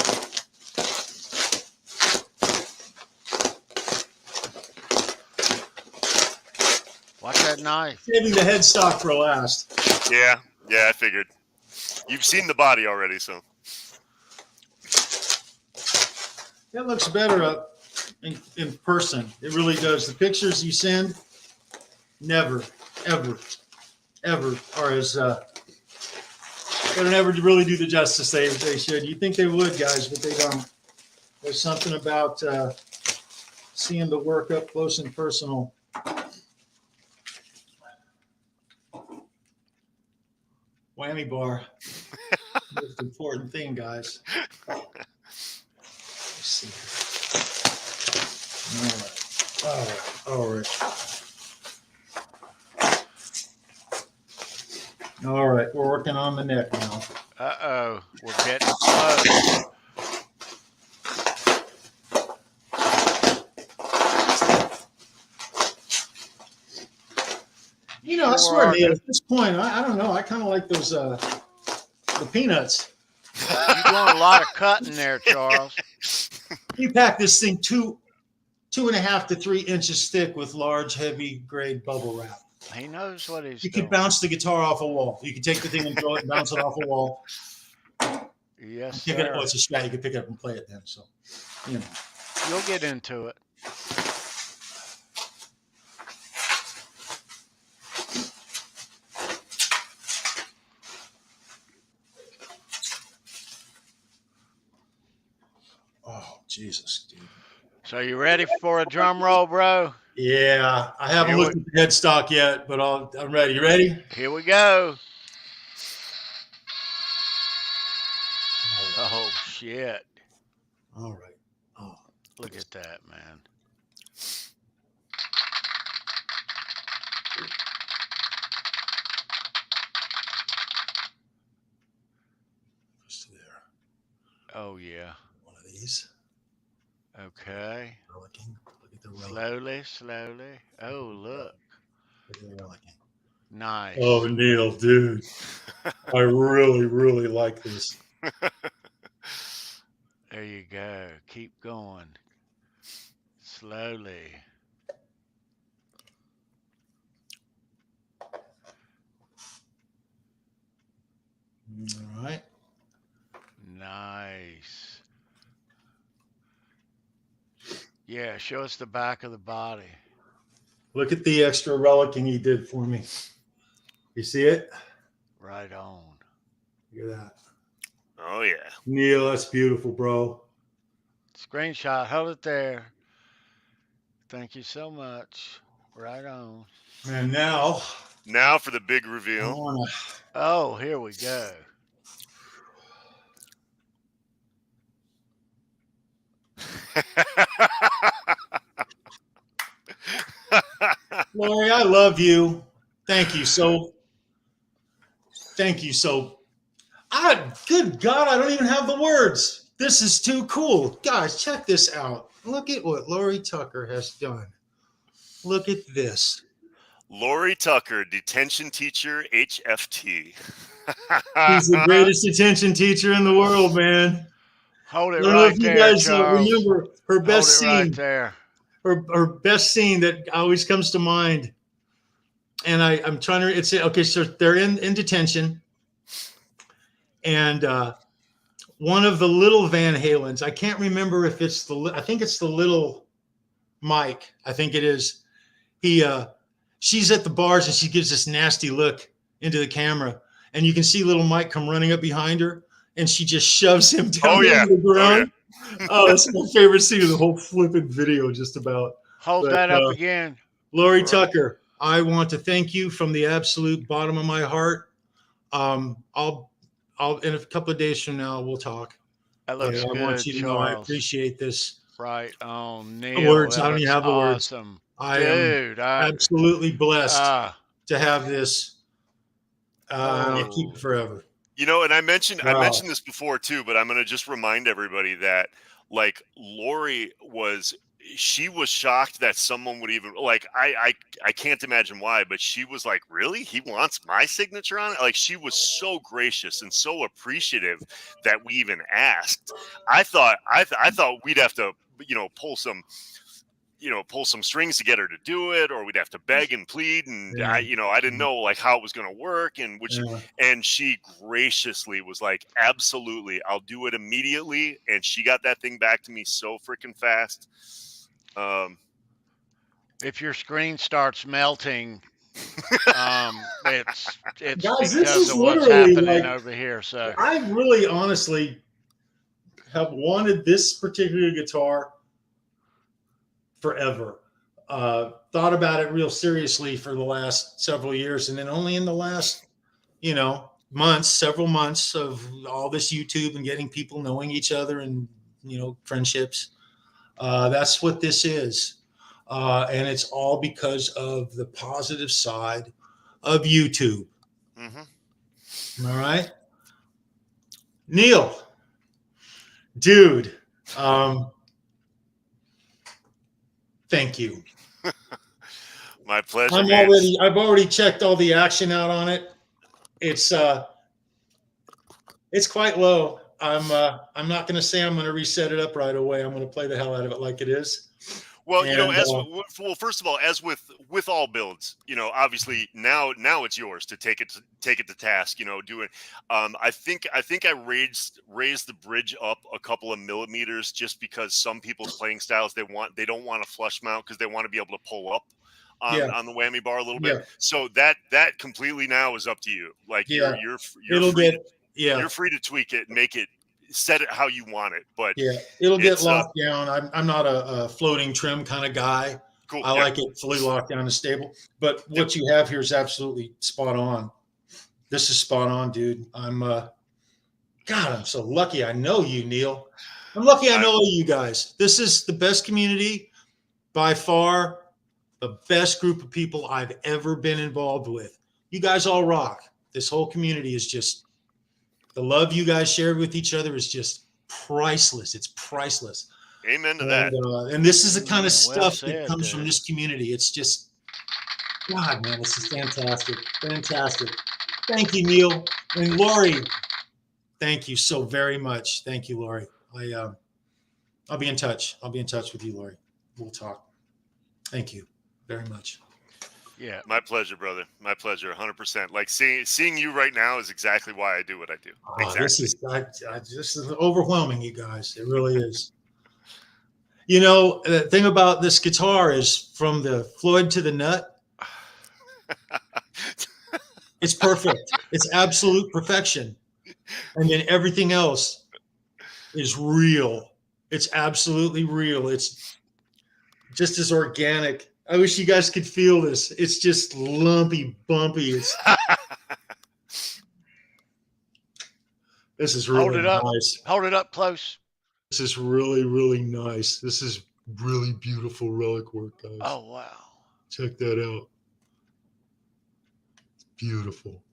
Watch that knife. Saving the headstock for last. Yeah, I figured. You've seen the body already, so. That looks better up in person. It really does. The pictures you send never, ever are as they don't ever really do the justice they should. You think they would, guys, but they don't. There's something about seeing the work up close and personal. Whammy bar. Most important thing, guys. see. All right. All right, we're working on the neck now. Uh-oh, we're getting close. You know, I swear, Neil, at this point, I don't know. I kind of like those the peanuts. You're doing a lot of cutting there, Charles. You pack this thing 2.5 to 3 inches thick with large, heavy grade bubble wrap. He knows what he's You doing. could bounce the guitar off a wall. You could take the thing and throw it and bounce it off a wall. Yes, Pick it up. sir. Well, it's a Strat. You can pick it up and play it then. So, you know. You'll get into it. Oh, Jesus, dude. So you ready for a drum roll, bro? Yeah, I haven't looked at the headstock yet, but I'm ready. You ready? Here we go. Oh, shit. All right. Oh, look at that, man. Just there. Oh, yeah. One of these. Okay. Rollicking. Look at the rollicking. Slowly, slowly. Oh, look. Look at the rollicking. Nice. Oh, Neil, dude. I really, really like this. There you go. Keep going. Slowly. All right. Nice. Yeah, show us the back of the body. Look at the extra rollicking he did for me. You see it? Right on. Look at that. Oh, yeah. Neil, that's beautiful, bro. Screenshot. Hold it there. Thank you so much. Right on. And now for the big reveal. Oh, here we go. Lori, I love you. Thank you so. Good God, I don't even have the words. This is too cool. Guys, check this out. Look at what Lori Tucker has done. Look at this. Lori Tucker, detention teacher, HFT. She's the greatest detention teacher in the world, man. Hold it I don't know right if you there, guys Charles. remember her best Hold it scene. right there. Her best scene that always comes to mind. And I'm trying to, it's okay. So they're in detention. And one of the little Van Halens, I can't remember if it's I think it's the little Mike. I think it is. She's at the bars and she gives this nasty look into the camera. And you can see little Mike come running up behind her. And she just shoves him down to the ground. Oh, that's my favorite scene of the whole flipping video, just about. Hold that up again. Lori Tucker, I want to thank you from the absolute bottom of my heart. I'll in a couple of days from now we'll talk. That looks good, I want you to know I appreciate this. Right on, Neil. The words, I don't even have the words. Awesome. I Dude, am absolutely blessed to have this. I'll keep it forever. You know, and I mentioned this before too, but I'm going to just remind everybody that like Lori she was shocked that someone would even I can't imagine why, but she was like, really? He wants my signature on it? Like, she was so gracious and so appreciative that we even asked. I thought we'd have to, pull some strings to get her to do it, or we'd have to beg and plead. And I didn't know like how it was going to work. And and she graciously was like, absolutely, I'll do it immediately. And she got that thing back to me so freaking fast. If your screen starts melting, it's Guys, because of what's happening over here. So I really honestly have wanted this particular guitar forever. Thought about it real seriously for the last several years, and then only in the last, several months of all this YouTube and getting people knowing each other and friendships. That's what this is. And it's all because of the positive side of YouTube. Mm-hmm. All right. Neil, dude, thank you. My pleasure. I've already checked all the action out on it. It's quite low. I'm not going to say I'm going to reset it up right away. I'm going to play the hell out of it like it is. Well, first of all, as with all builds, obviously now it's yours to take it to task. Do it. I think I raised the bridge up a couple of millimeters just because some people's playing styles they don't want to flush mount because they want to be able to pull up on the whammy bar a little bit. So that completely now is up to you. Like you're free to tweak it, make it, set it how you want it. But it'll get locked down. I'm not a floating trim kind of guy. Cool. I like it fully locked down and stable. But what you have here is absolutely spot on. This is spot on, dude. I'm so lucky. I know you, Neil. I'm lucky I know all you guys. This is the best community by far. The best group of people I've ever been involved with. You guys all rock. This whole community is just, the love you guys share with each other is just priceless. It's priceless. Amen to that. And this is the kind of stuff that comes from this community. It's just, God, man, this is fantastic. Fantastic. Thank you, Neil. And Lori, thank you so very much. Thank you, Lori. I'll be in touch. I'll be in touch with you, Lori. We'll talk. Thank you very much. Yeah, my pleasure, brother. My pleasure, 100%. Like seeing you right now is exactly why I do what I do. Exactly. This is overwhelming, you guys. It really is. The thing about this guitar is from the Floyd to the nut. It's perfect. It's absolute perfection. And then everything else is real. It's absolutely real. It's just as organic. I wish you guys could feel this. It's just lumpy, bumpy. This is really nice. Hold it up close. This is really, really nice. This is really beautiful relic work, guys. Oh, wow. Check that out. It's beautiful.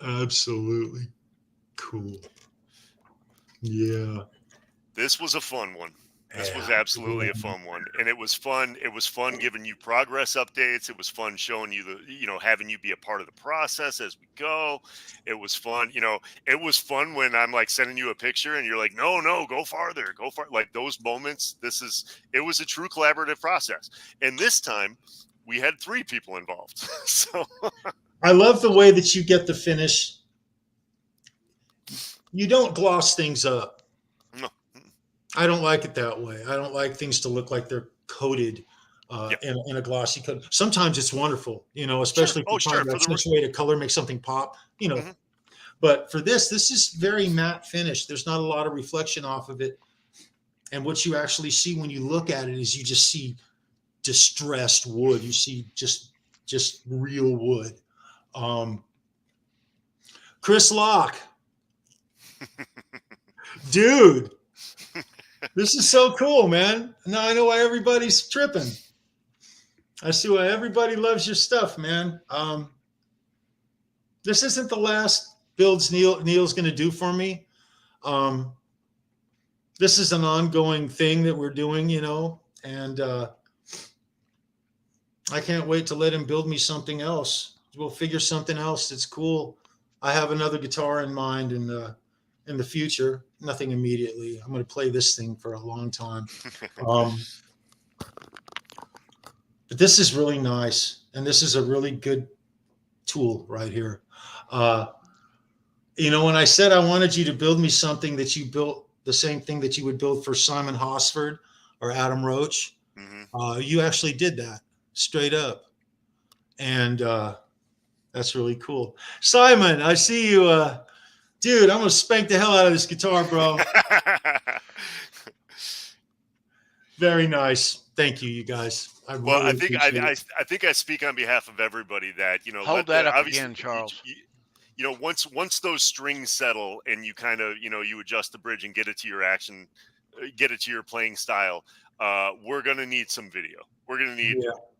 Absolutely cool. Yeah. This was a fun one. This was absolutely a fun one. And it was fun. It was fun giving you progress updates. It was fun showing you having you be a part of the process as we go. It was fun. It was fun when I'm like sending you a picture and you're like, no, go farther, go far. Like those moments, it was a true collaborative process. And this time we had 3 people involved. So I love the way that you get the finish. You don't gloss things up. No. I don't like it that way. I don't like things to look like they're coated in a glossy coat. Sometimes it's wonderful, especially if you're trying to accentuate a color, make something pop, Mm-hmm. But for this is very matte finish. There's not a lot of reflection off of it. And what you actually see when you look at it is you just see distressed wood. You see just real wood. Chris Locke. Dude. This is so cool, man. Now I know why everybody's tripping. I see why everybody loves your stuff, man. This isn't the last builds Neil's going to do for me. This is an ongoing thing that we're doing, and I can't wait to let him build me something else. We'll figure something else that's cool. I have another guitar in mind in the future. Nothing immediately. I'm going to play this thing for a long time. But this is really nice. And this is a really good tool right here. When I said I wanted you to build me something that you built, the same thing that you would build for Simon Hosford or Adam Roach, you actually did that straight up. And that's really cool. Simon, I see you. Dude, I'm going to spank the hell out of this guitar, bro. Very nice. Thank you, you guys. I think I speak on behalf of everybody that, hold that up again, Charles. once those strings settle and you kind of, you adjust the bridge and get it to your action, get it to your playing style, we're going to need some video. We're going to need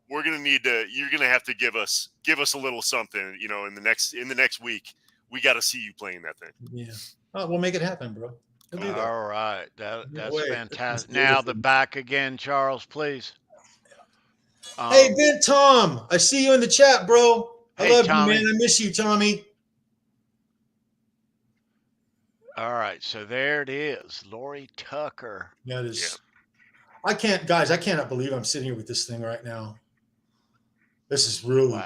you're going to have to give us a little something, in the next week. We got to see you playing that thing. Yeah. Oh, we'll make it happen, bro. We'll do that. All right. That's fantastic. That's Now the back again, Charles, please. Hey, Ben Tom, I see you in the chat, bro. I love Tommy. you, man. I miss you, Tommy. All right, so there it is, Lori Tucker. That is. Yeah. I cannot believe I'm sitting here with this thing right now. This is really,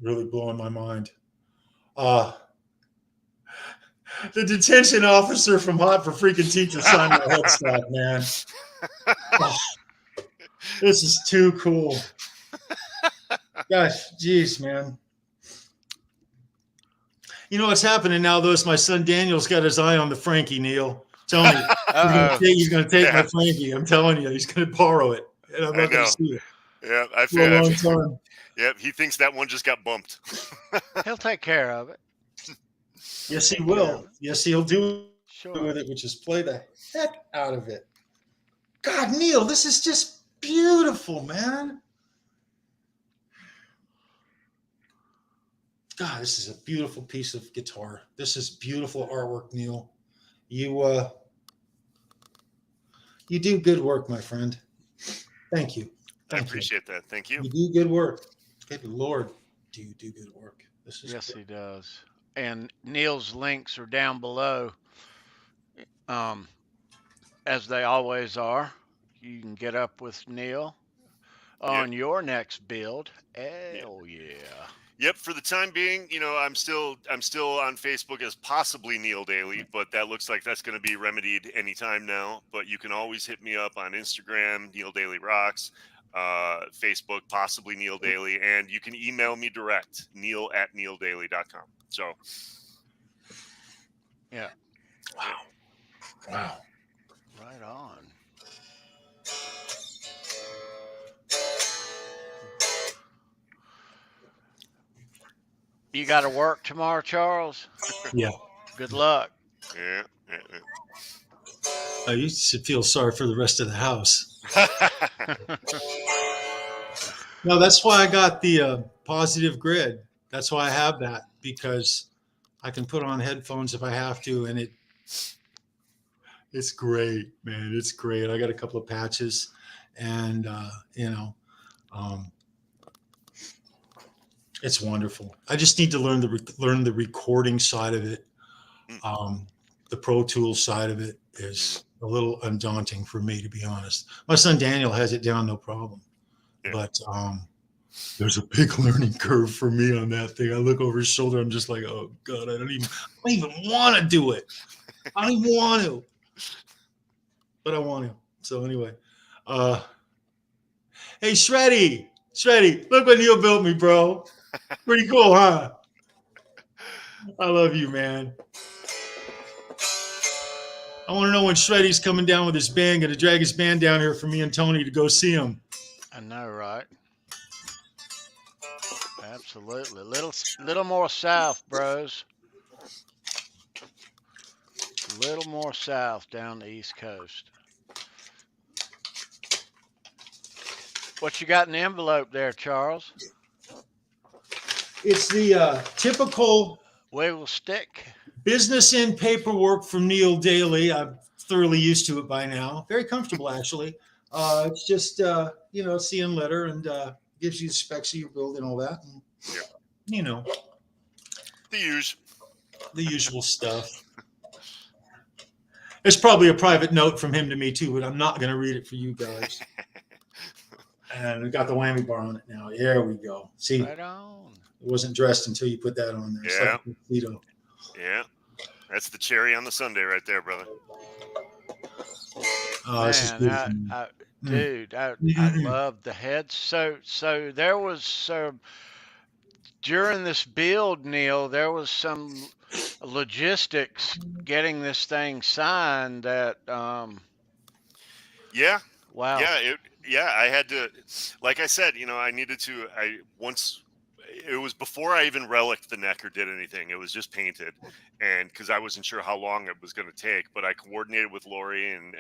really blowing my mind. The detention officer from Hot for Freaking Teacher signed my headstock, man. Oh, this is too cool. Gosh, geez, man. You know what's happening now, though, is my son Daniel's got his eye on the Frankie, Neil. Tell me, he's going to take my Frankie. I'm telling you, he's going to borrow it. And I'm not going to see it. Yeah, I feel for a long time. Yeah, he thinks that one just got bumped. He'll take care of it. Yes, he will. Yes, he'll do with it, which is play the heck out of it. God, Neil, this is just beautiful, man. God, this is a beautiful piece of guitar. This is beautiful artwork, Neil. You do good work, my friend. Thank you. I appreciate that. Thank you. You do good work. Good Lord, do you do good work? Yes, he does. And Neil's links are down below, as they always are. You can get up with Neil on your next build. Hell yeah. Yep. For the time being, I'm still on Facebook as possibly Neil Daly, but that looks like that's going to be remedied anytime now. But you can always hit me up on Instagram, Neil Daly Rocks, Facebook, possibly Neil Daly, and you can email me direct, neil@neildaly.com. So, yeah. Wow. Right on. You got to work tomorrow, Charles? Yeah. Good luck. Yeah. You should feel sorry for the rest of the house. No, that's why I got the positive grid. That's why I have that, because I can put on headphones if I have to, and it's great, man. It's great. I got a couple of patches, and it's wonderful. I just need to learn the recording side of it. The Pro Tools side of it is a little undaunting for me, to be honest. My son Daniel has it down, no problem. Yeah. But there's a big learning curve for me on that thing. I look over his shoulder. I'm just like, oh God, I don't even want to do it. I don't even want to, but I want to. So anyway, hey Shreddy, look what Neil built me, bro. Pretty cool, huh? I love you, man. I want to know when Shreddy's coming down with his band. Going to drag his band down here for me and Tony to go see him. I know, right? Absolutely. Little more south, bros. A little more south down the East Coast. What you got in the envelope there, Charles? It's the typical wiggle stick business end paperwork from Neil Daly. I'm thoroughly used to it by now. Very comfortable, actually. It's just CN letter and gives you the specs of your build and all that. And, the usual stuff. It's probably a private note from him to me too, but I'm not going to read it for you guys. And we got the whammy bar on it now. There we go. See, right on. It wasn't dressed until you put that on there. Yeah. Like yeah. That's the cherry on the sundae right there, brother. Oh, this is beautiful. Dude, I love the heads. So there was some during this build, Neil, there was some logistics getting this thing signed that yeah. Wow. Yeah, I had to, like I said, I needed to, once it was before I even reliced the neck or did anything. It was just painted, and because I wasn't sure how long it was going to take, but I coordinated with Lori and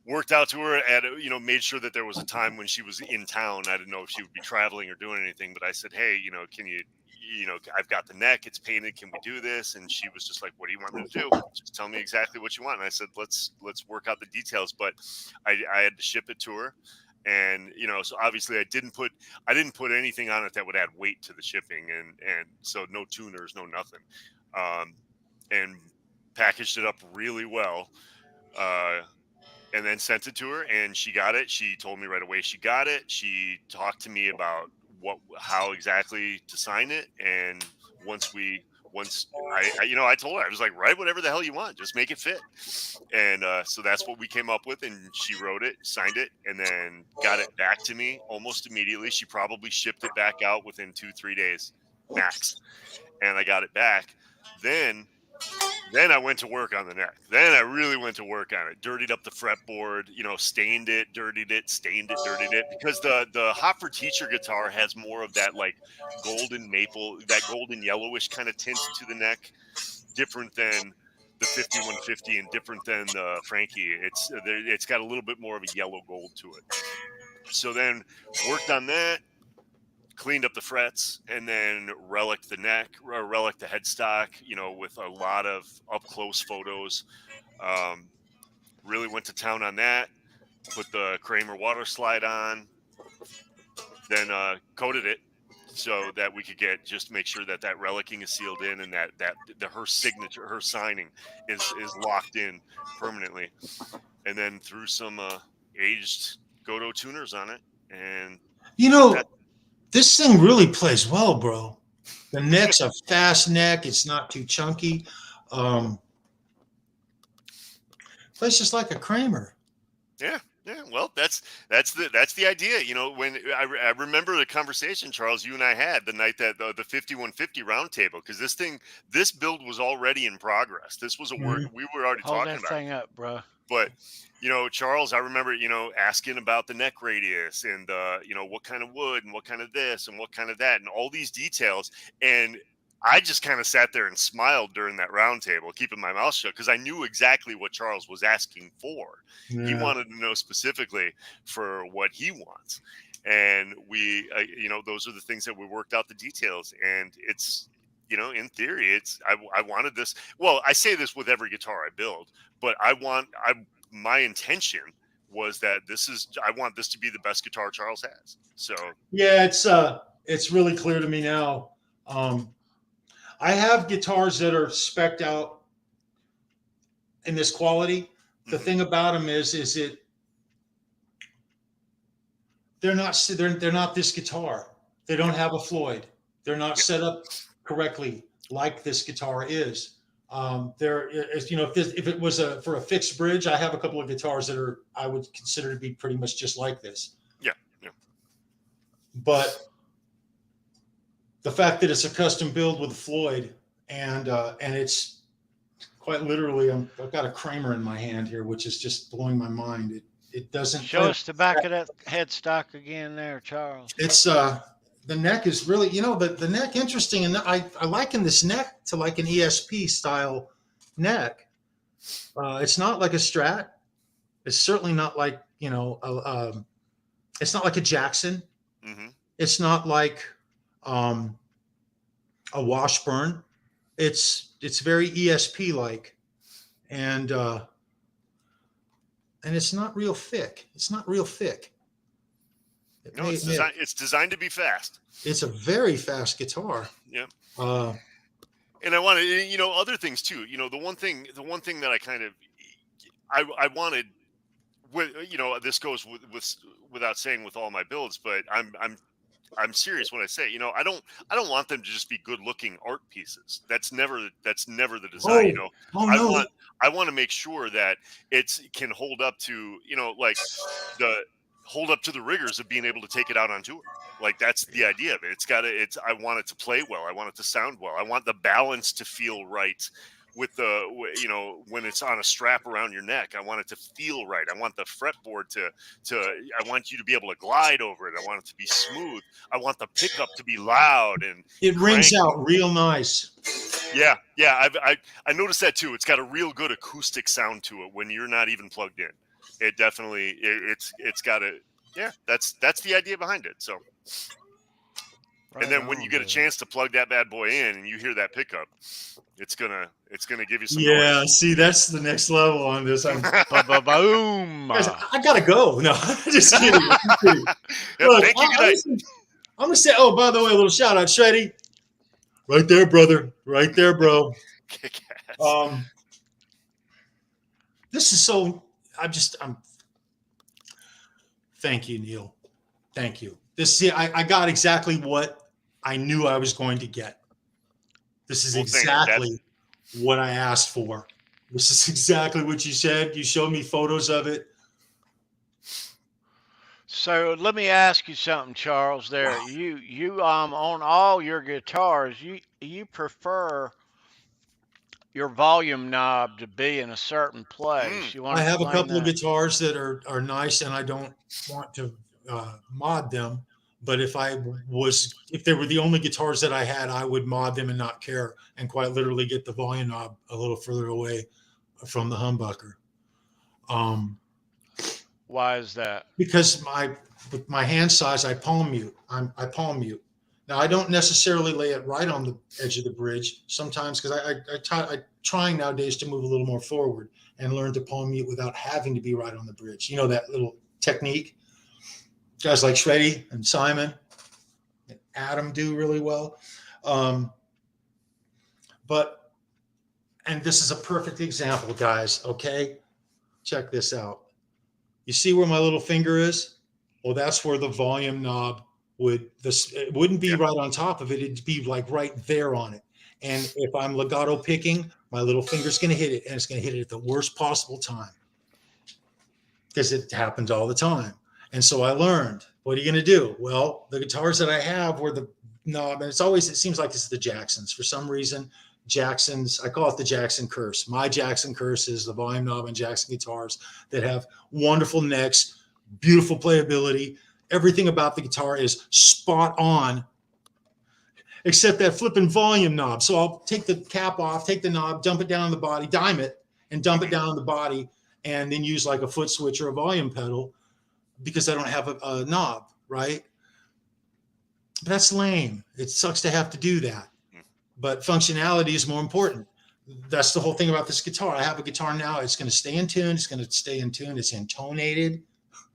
worked out to her at made sure that there was a time when she was in town. I didn't know if she would be traveling or doing anything, but I said, hey, can you I've got the neck, it's painted, can we do this? And she was just like, what do you want me to do? Just tell me exactly what you want. And I said, let's work out the details. But I had to ship it to her, and so obviously I didn't put anything on it that would add weight to the shipping, and so no tuners, no nothing, and packaged it up really well, and then sent it to her, and she got it. She told me right away she got it. She talked to me about how exactly to sign it, and once I told her, I was like, write whatever the hell you want, just make it fit. And so that's what we came up with, and she wrote it, signed it, and then got it back to me almost immediately. She probably shipped it back out within 2-3 days max, and I got it back. Then I went to work on the neck. Then I really went to work on it. Dirtied up the fretboard, stained it, dirtied it, stained it, dirtied it. Because the Hot for Teacher guitar has more of that like golden maple, that golden yellowish kind of tint to the neck, different than the 5150 and different than the Frankie. It's got a little bit more of a yellow gold to it. So then worked on that, cleaned up the frets, and then relic the neck, or relic the headstock, with a lot of up close photos. Really went to town on that. Put the Kramer water slide on, then coated it so that we could make sure that relicing is sealed in, and that her signature, her signing is locked in permanently. And then threw some aged Godot tuners on it, and this thing really plays well, bro. The neck's a fast neck. It's not too chunky. Plays just like a Kramer. Yeah. Well, that's the idea. When I remember the conversation, Charles, you and I had the night that the 5150 roundtable, because this build was already in progress. This was a word we were already Hold talking that about. thing up, bro. But Charles, I remember asking about the neck radius and what kind of wood and what kind of this and what kind of that and all these details. And I just kind of sat there and smiled during that roundtable, keeping my mouth shut, because I knew exactly what Charles was asking for. Yeah. He wanted to know specifically for what he wants. And we, those are the things that we worked out the details. And it's, in theory, I wanted this. Well, I say this with every guitar I build, but my intention was that I want this to be the best guitar Charles has. So yeah, it's really clear to me now. I have guitars that are spec'd out in this quality. The thing about them is they're not this guitar. They don't have a Floyd. They're not set up correctly like this guitar is. If it was for a fixed bridge, I have a couple of guitars that I would consider to be pretty much just like this. Yeah. But the fact that it's a custom build with a Floyd, and it's quite literally, I've got a Kramer in my hand here, which is just blowing my mind. It doesn't show us the back of that headstock again, there, Charles. It's the neck is really, the neck interesting, and I liken this neck to like an ESP style neck. It's not like a Strat. It's certainly not like it's not like a Jackson. Mm-hmm. It's not like a Washburn. It's very ESP like, and it's not real thick. It's designed to be fast. It's a very fast guitar. Yeah. And I wanted, other things too. The one thing that I kind of, I wanted, this goes without saying with all my builds, but I'm serious when I say, I don't want them to just be good looking art pieces. That's never the design. No. I want to make sure that it can hold up to, hold up to the rigors of being able to take it out on tour. Like, that's the idea of it. I want it to play well. I want it to sound well. I want the balance to feel right with the, you know, when it's on a strap around your neck. I want it to feel right. I want the fretboard I want you to be able to glide over it. I want it to be smooth. I want the pickup to be loud and It rings cranky. out real nice. Yeah. I noticed that too. It's got a real good acoustic sound to it when you're not even plugged in. It definitely, it's got a, yeah, that's the idea behind it. So, Right and then when on, you get a dude. chance to plug that bad boy in and you hear that pickup, it's gonna give you some Yeah, noise. see, that's the next level on this. Boom. Guys, I gotta go. No, just kidding. Yeah, Look, thank you. Good night. I'm gonna say, oh, by the way, a little shout out, Shreddy. Right there, brother. Right there, bro. Kick-ass. This is so. I'm. Thank you, Neil. Thank you. I got exactly what I knew I was going to get. This is exactly what I asked for. This is exactly what you said. You showed me photos of it. So let me ask you something, Charles. There, Wow. you on all your guitars, you prefer your volume knob to be in a certain place. You want I to have a explain couple of that? guitars that are nice, and I don't want to mod them. But if they were the only guitars that I had, I would mod them and not care, and quite literally get the volume knob a little further away from the humbucker. Why is that? Because with my hand size, I palm mute. I palm mute. Now I don't necessarily lay it right on the edge of the bridge sometimes, because I'm trying nowadays to move a little more forward and learn to palm mute without having to be right on the bridge. You know, that little technique. Guys like Shreddy and Simon and Adam do really well. And this is a perfect example, guys. Okay, check this out. You see where my little finger is? Well, that's where the volume knob it wouldn't be right on top of it. It'd be like right there on it. And if I'm legato picking, my little finger's going to hit it, and it's going to hit it at the worst possible time, because it happens all the time. And so I learned, what are you going to do? Well, the guitars that I have where the knob, and it seems like it's the Jacksons. For some reason, I call it the Jackson curse. My Jackson curse is the volume knob and Jackson guitars that have wonderful necks, beautiful playability. Everything about the guitar is spot on, except that flipping volume knob. So I'll take the cap off, take the knob, dump it down on the body, dime it, and dump it down on the body, and then use like a foot switch or a volume pedal, because I don't have a knob, right? But that's lame. It sucks to have to do that. But functionality is more important. That's the whole thing about this guitar. I have a guitar now. It's going to stay in tune. It's going to stay in tune. It's intonated.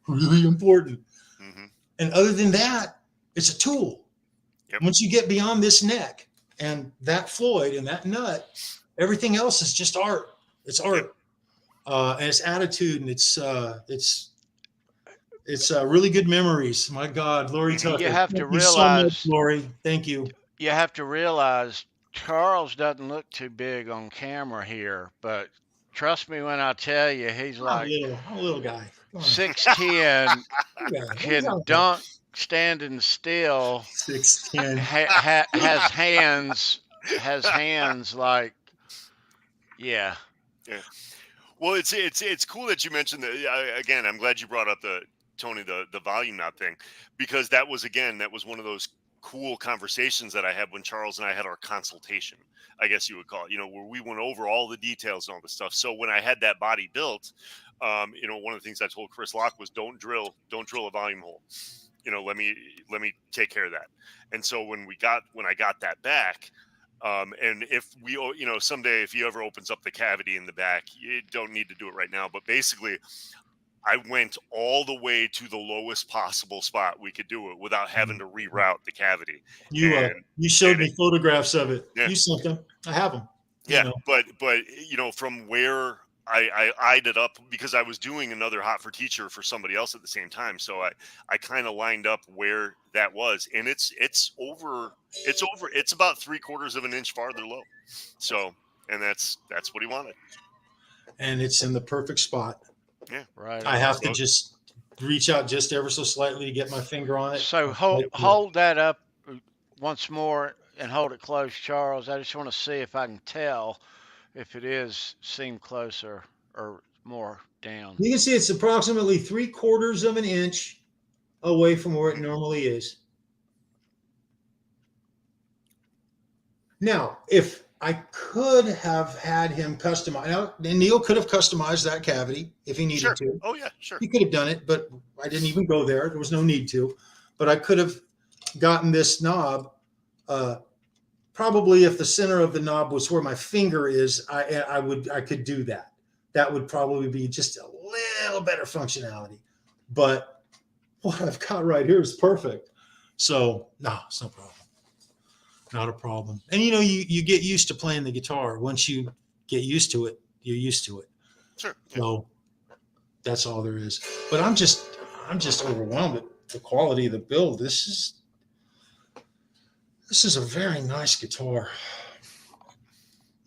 Really important. Mm-hmm. And other than that, it's a tool. Yep. Once you get beyond this neck and that Floyd and that nut, everything else is just art. It's art. And it's attitude, and it's really good memories. My God, Lori Tucker. You have to Thank you so realize, much, Lori. Thank you. You have to realize Charles doesn't look too big on camera here, but trust me when I tell you, he's like I'm a little guy. 6'10", can dunk standing still. 6'10". Has hands like, yeah. Well, it's cool that you mentioned that. Again, I'm glad you brought up the volume knob thing, because that was one of those cool conversations that I had when Charles and I had our consultation, I guess you would call it, where we went over all the details and all the stuff. So when I had that body built, one of the things I told Chris Locke was don't drill a volume hole. Let me take care of that. And so when I got that back, and if we, someday if he ever opens up the cavity in the back, you don't need to do it right now. But basically, I went all the way to the lowest possible spot we could do it without having to reroute the cavity. You showed me photographs of it. Yeah. You sent them. I have them. Yeah, but from where I eyed it up, because I was doing another Hot for Teacher for somebody else at the same time, so I kind of lined up where that was, and it's about 3/4 of an inch farther low. So, and that's what he wanted, and it's in the perfect spot. Yeah, right. I have to just reach out just ever so slightly to get my finger on it. So hold that up once more and hold it close, Charles. I just want to see if I can tell. if it is, seem closer or more down. You can see it's approximately 3/4 of an inch away from where it normally is. Now, if I could have had him customize, now, Neil could have customized that cavity if he needed Sure. to. Oh yeah, sure. He could have done it, but I didn't even go there. There was no need to. But I could have gotten this knob. Probably if the center of the knob was where my finger is, I could do that. That would probably be just a little better functionality. But what I've got right here is perfect. So no, it's no problem. Not a problem. And you get used to playing the guitar. Once you get used to it, you're used to it. Sure. Yeah. So that's all there is. But I'm just overwhelmed at the quality of the build. This is a very nice guitar.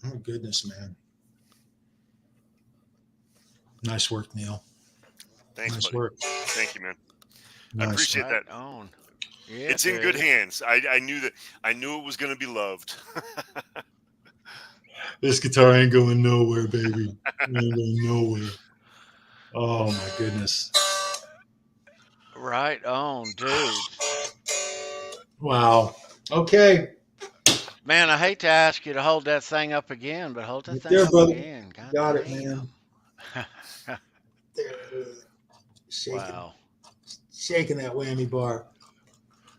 Oh goodness, man. Nice work, Neil. Thanks, Nice buddy. work. Thank you, man. Nice. I appreciate Right that. on. Yeah, It's in good hands. I knew that. I knew it was going to be loved. This guitar ain't going nowhere, baby. It ain't going nowhere. Oh my goodness. Right on, dude. Wow. Okay. Man, I hate to ask you to hold that thing up again, but hold that Right thing there, up brother. again. God Got it, damn. man. There it is. Wow. Shaking that whammy bar.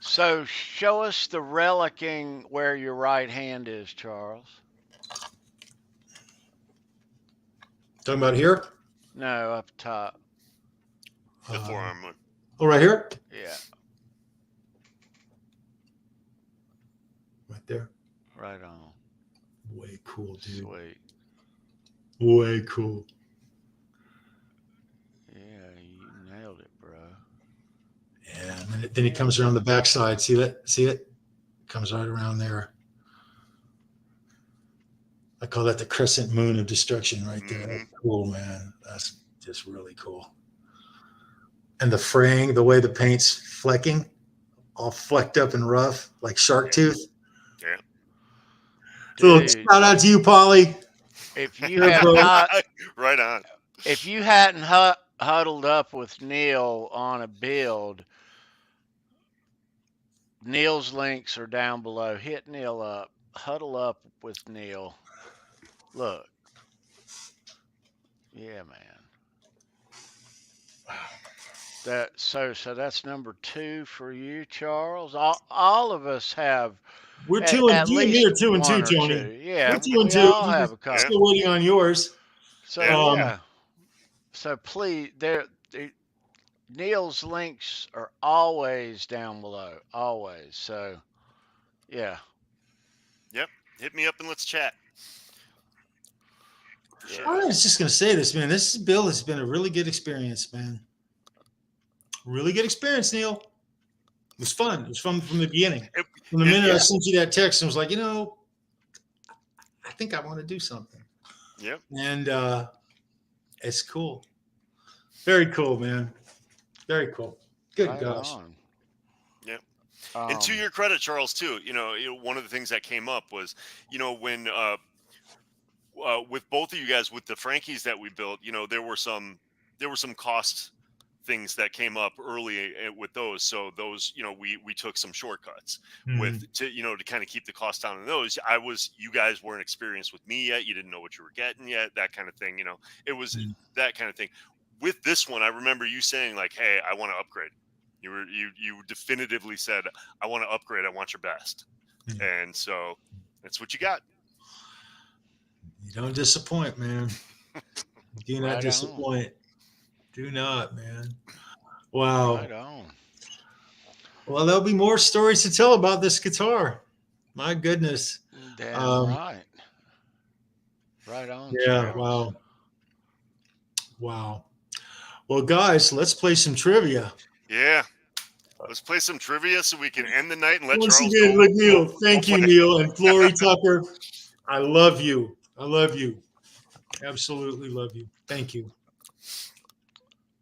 So show us the relicking where your right hand is, Charles. Talking about here? No, up top. The forearm one. Oh, right here? Yeah, Right there. right on. Way cool, dude. Sweet. Way cool. Yeah, you nailed it, bro. Yeah, and then he comes around the backside. See that? See it? Comes right around there. I call that the crescent moon of destruction right there. That's cool, man. That's just really cool. And the fraying, the way the paint's flecking, all flecked up and rough, like shark tooth. Yeah. So shout out to you, Polly. If you have not, right on. if you hadn't huddled up with Neil on a build, Neil's links are down below. Hit Neil up. Huddle up with Neil. Look. Yeah, man. So that's number 2 for you, Charles. All of us have. We're 2 and at 2. least Me are 2 and 2, one or Tony. two. Yeah, we're 2 and we 2. all have a couple. Still waiting on yours. So Yeah. So please, Neil's links are always down below. Always. So yeah. Yep. Hit me up and let's chat. Sure. I was just gonna say this, man. This build has been a really good experience, man. Really good experience, Neil. It was fun. It was fun from the beginning. From the minute I sent you that text, I was like, I think I want to do something. Yep. And it's cool. Very cool, man. Very cool. Good right gosh. On. Yep. And to your credit, Charles, too, one of the things that came up was, when with both of you guys, with the Frankies that we built, there were some cost things that came up early with those. So those, we took some shortcuts to kind of keep the cost down on those. You guys weren't experienced with me yet. You didn't know what you were getting yet, that kind of thing. It was that kind of thing. With this one, I remember you saying like, hey, I want to upgrade. You definitively said, I want to upgrade. I want your best. And so that's what you got. You don't disappoint, man. Do not disappoint. On. Do not, man. Wow. Right on. Well, there'll be more stories to tell about this guitar. My goodness. Damn right. Right on. Yeah. Charles. Wow. Well, guys, let's play some trivia. Yeah. Let's play some trivia so we can end the night and let Once Charles again, go. Neil. Thank you, Neil. And Flory Tucker. I love you. I love you. Absolutely love you. Thank you.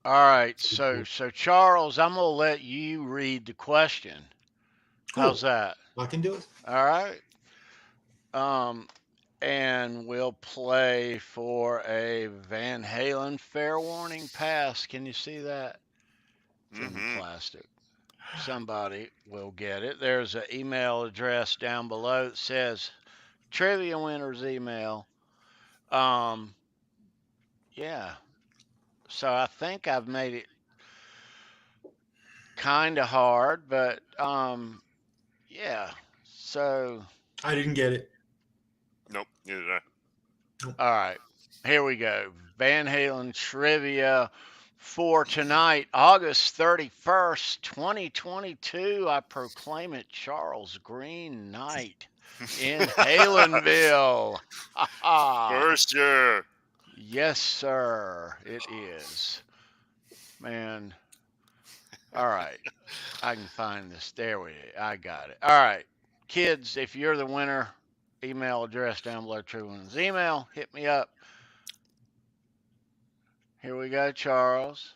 All right. So Charles, I'm going to let you read the question. Cool. How's that? I can do it. All right. and we'll play for a Van Halen FairWarning Pass. Can you see that? It's in plastic. Somebody will get it. There's an email address down below that says trivia winners email. Yeah. So I think I've made it kind of hard, but yeah. So I didn't get it. Nope, neither did I. all right, here we go. Van Halen trivia for tonight, August 31st, 2022. I proclaim it Charles Greene night in Halenville. First year. Yes, sir, it is. Man. All right. I can find this. I got it. All right. Kids, if you're the winner, email address down below, True Winners email. Hit me up. Here we go, Charles.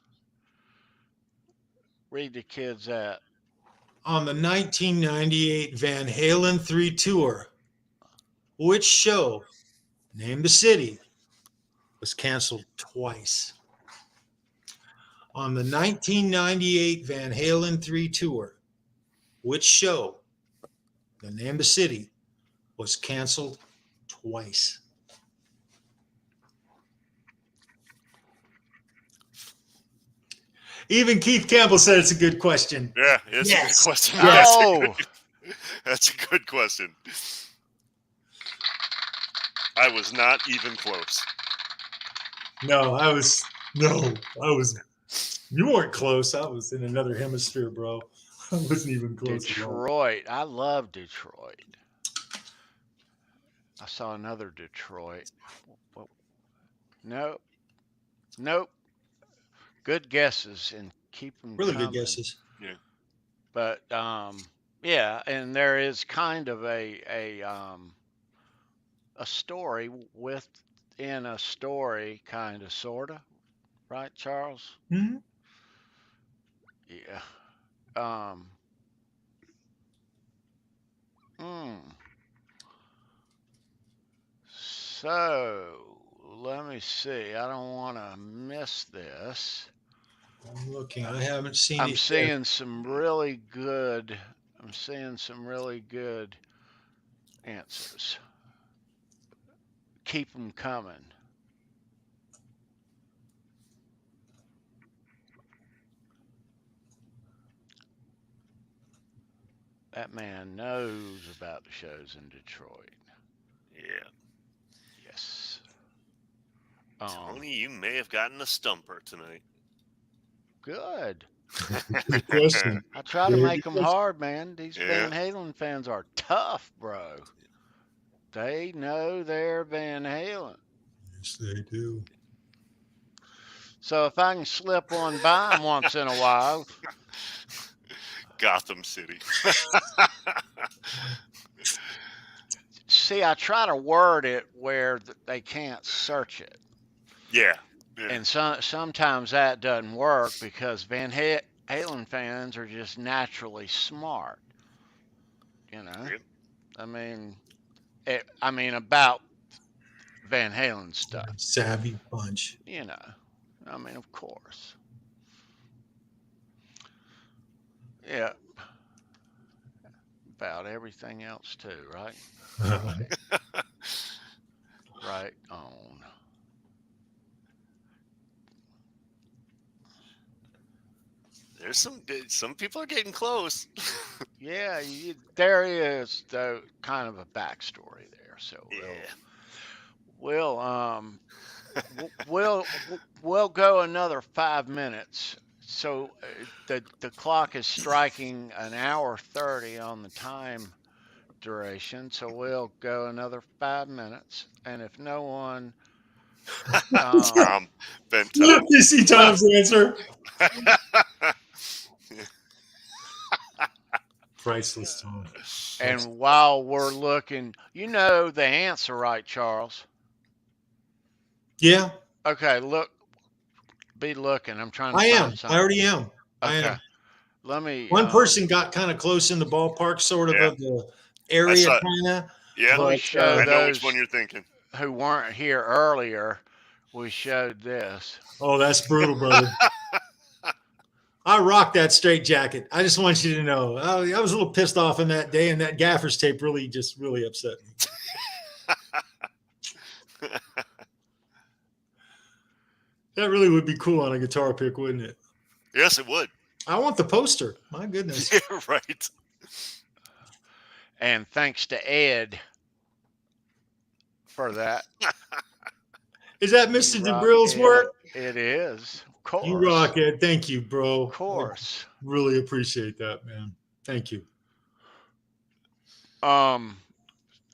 Read the kids that. On the 1998 Van Halen 3 tour, which show, name the city, was canceled twice? On the 1998 Van Halen 3 tour, which show, name the city, was canceled twice? Even Keith Campbell said it's a good question. Yeah, it's a good question. Oh. That's a good question. I was not even close. You weren't close. I was in another hemisphere, bro. I wasn't even close. Detroit. I love Detroit. I saw another Detroit. Nope. Good guesses, and keep them really coming. Good guesses. Yeah. But yeah, and there is kind of a story within a story, kind of, sorta, right, Charles? Mm-hmm. Yeah. So let me see. I don't want to miss this. I'm looking. I haven't seen. I'm seeing some really good answers. Keep them coming. That man knows about the shows in Detroit. Yeah. Yes. Tony, you may have gotten a stumper tonight. Good. Good question. I try to make them hard, man. These Van Halen fans are tough, bro. They know they're Van Halen. Yes, they do. So if I can slip one by them once in a while. Gotham City. See, I try to word it where they can't search it. Yeah. And sometimes that doesn't work because Van Halen fans are just naturally smart. You know? Yep. I mean, about Van Halen stuff. Savvy bunch. You know, of course. Yeah. About everything else too, right? Right on. There's some people are getting close. Yeah, there is though kind of a backstory there. So we'll go another 5 minutes. So the clock is striking an hour 30 on the time duration. So we'll go another 5 minutes, and if no one, Tom, look, you see Tom's answer. Priceless Tom. And while we're looking, you know the answer, right, Charles? Yeah. Okay, be looking. I'm trying to find something. I already am. Okay. I am. Let me. One person got kind of close in the ballpark, sort of the area, kind of. Yeah, we showed I know which those one you're thinking. who weren't here earlier. We showed this. Oh, that's brutal, brother. I rocked that straight jacket. I just want you to know. I was a little pissed off on that day, and that gaffer's tape really upset me. That really would be cool on a guitar pick, wouldn't it? Yes, it would. I want the poster. My goodness. Yeah, right. And thanks to Ed for that. Is that Mr. DeBrill's work? It is. Of course. You rock, Ed. Thank you, bro. Of course. I really appreciate that, man. Thank you.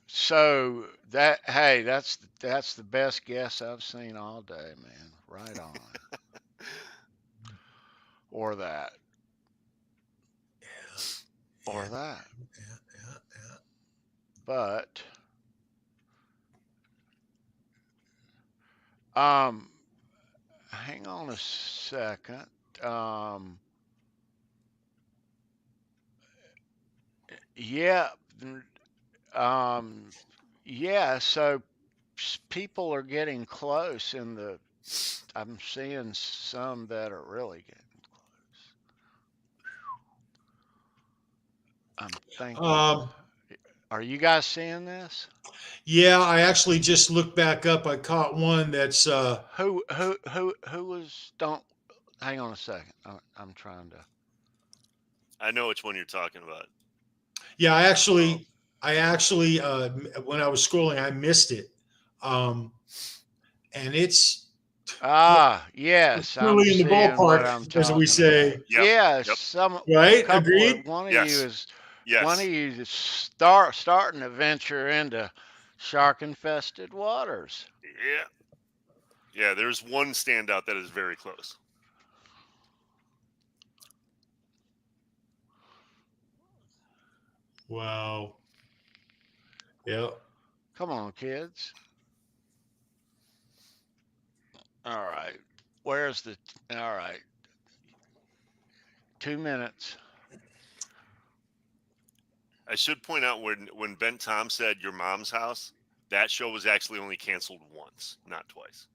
So that's the best guess I've seen all day, man. Right on. Or that. Yeah. Or that. Yeah. But hang on a second. Yeah. Yeah, so people are getting close I'm seeing some that are really getting close. I'm thinking. Are you guys seeing this? Yeah, I actually just looked back up. I caught one that's who was don't hang on a second. I'm trying to. I know which one you're talking about. Yeah, I actually when I was scrolling, I missed it. And it's yes, really in the ballpark, as we say. Yep. Yes, yep. Right? Agreed. One of yes. you is yes. One of you is starting to venture into shark-infested waters. Yeah. There's one standout that is very close. Wow. Yeah. Come on, kids. All right. Where's the? All right. 2 minutes. I should point out when Ben Tom said your mom's house, that show was actually only canceled once, not twice.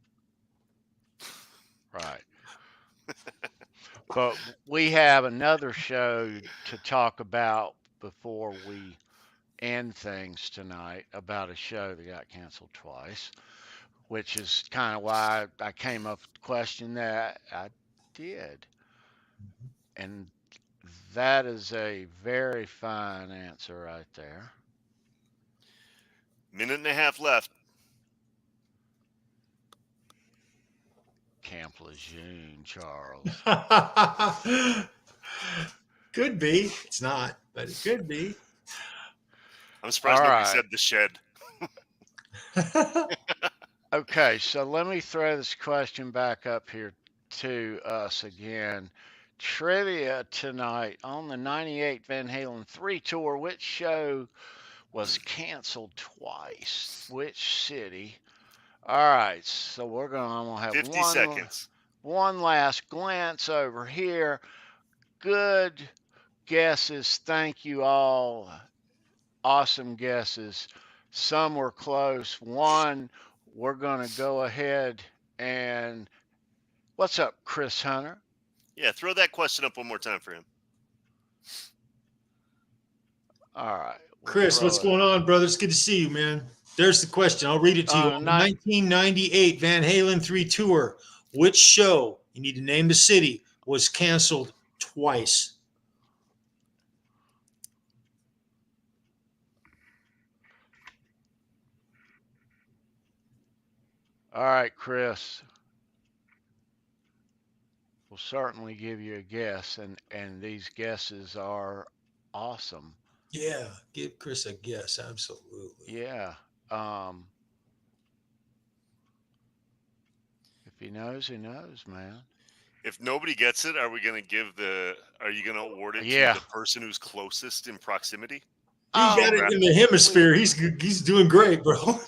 Right. But we have another show to talk about before we end things tonight about a show that got canceled twice, which is kind of why I came up with the question that I did. And that is a very fine answer right there. Minute and a half left. Camp Lejeune, Charles. Could be. It's not, but it could be. I'm surprised nobody said the shed. Okay, so let me throw this question back up here to us again. Trivia tonight on the 98 Van Halen 3 tour. Which show was canceled twice? Which city? All right, so I'm gonna have 50 seconds. One last glance over here. Good guesses. Thank you all. Awesome guesses. Some were close. One, we're gonna go ahead and what's up, Chris Hunter? Yeah, throw that question up one more time for him. All right. Chris, what's going on, brother? It's good to see you, man. There's the question. I'll read it to you. On the 1998 Van Halen 3 tour, which show, you need to name the city, was canceled twice? All right, Chris. We'll certainly give you a guess, and these guesses are awesome. Yeah, give Chris a guess. Absolutely. Yeah. If he knows, man. If nobody gets it, are you going to award it to the person who's closest in proximity? He got it in the hemisphere. He's doing great, bro.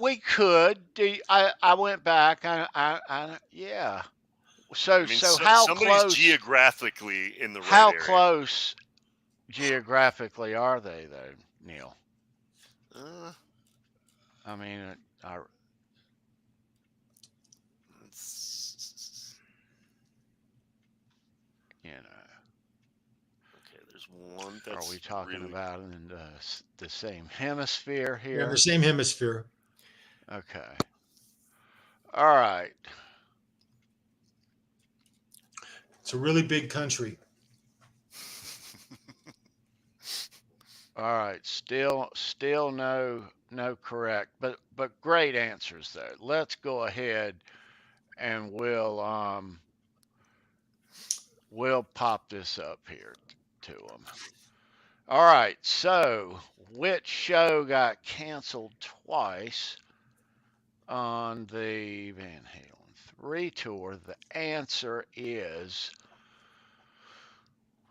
We could. I went back. Yeah. So how close geographically in the right how area. Close geographically are they, though, Neil? I mean, you know. Okay, there's one that's Are we talking really... about in the same hemisphere Yeah, here? the same hemisphere. Okay. All right. It's a really big country. All right. Still no correct, but great answers though. Let's go ahead and we'll pop this up here to them. All right. So, which show got canceled twice on the Van Halen 3 tour? The answer is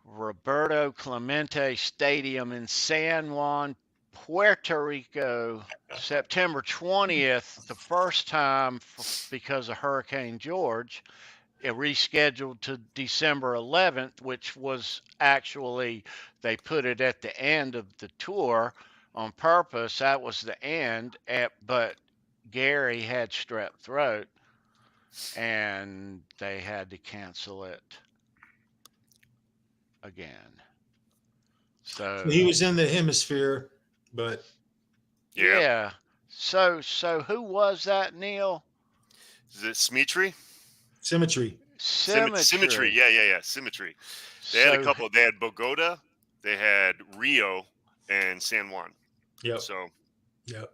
Roberto Clemente Stadium in San Juan, Puerto Rico, September 20th, the first time because of Hurricane George. It rescheduled to December 11th, which was actually, they put it at the end of the tour on purpose. That was the end, but Gary had strep throat and they had to cancel it again. So he was in the hemisphere, but yeah. So who was that, Neil? Is it Symmetry? Symmetry. Symmetry. Yeah. Symmetry. They had a couple. They had Bogota, they had Rio, and San Juan. Yep. So, yep.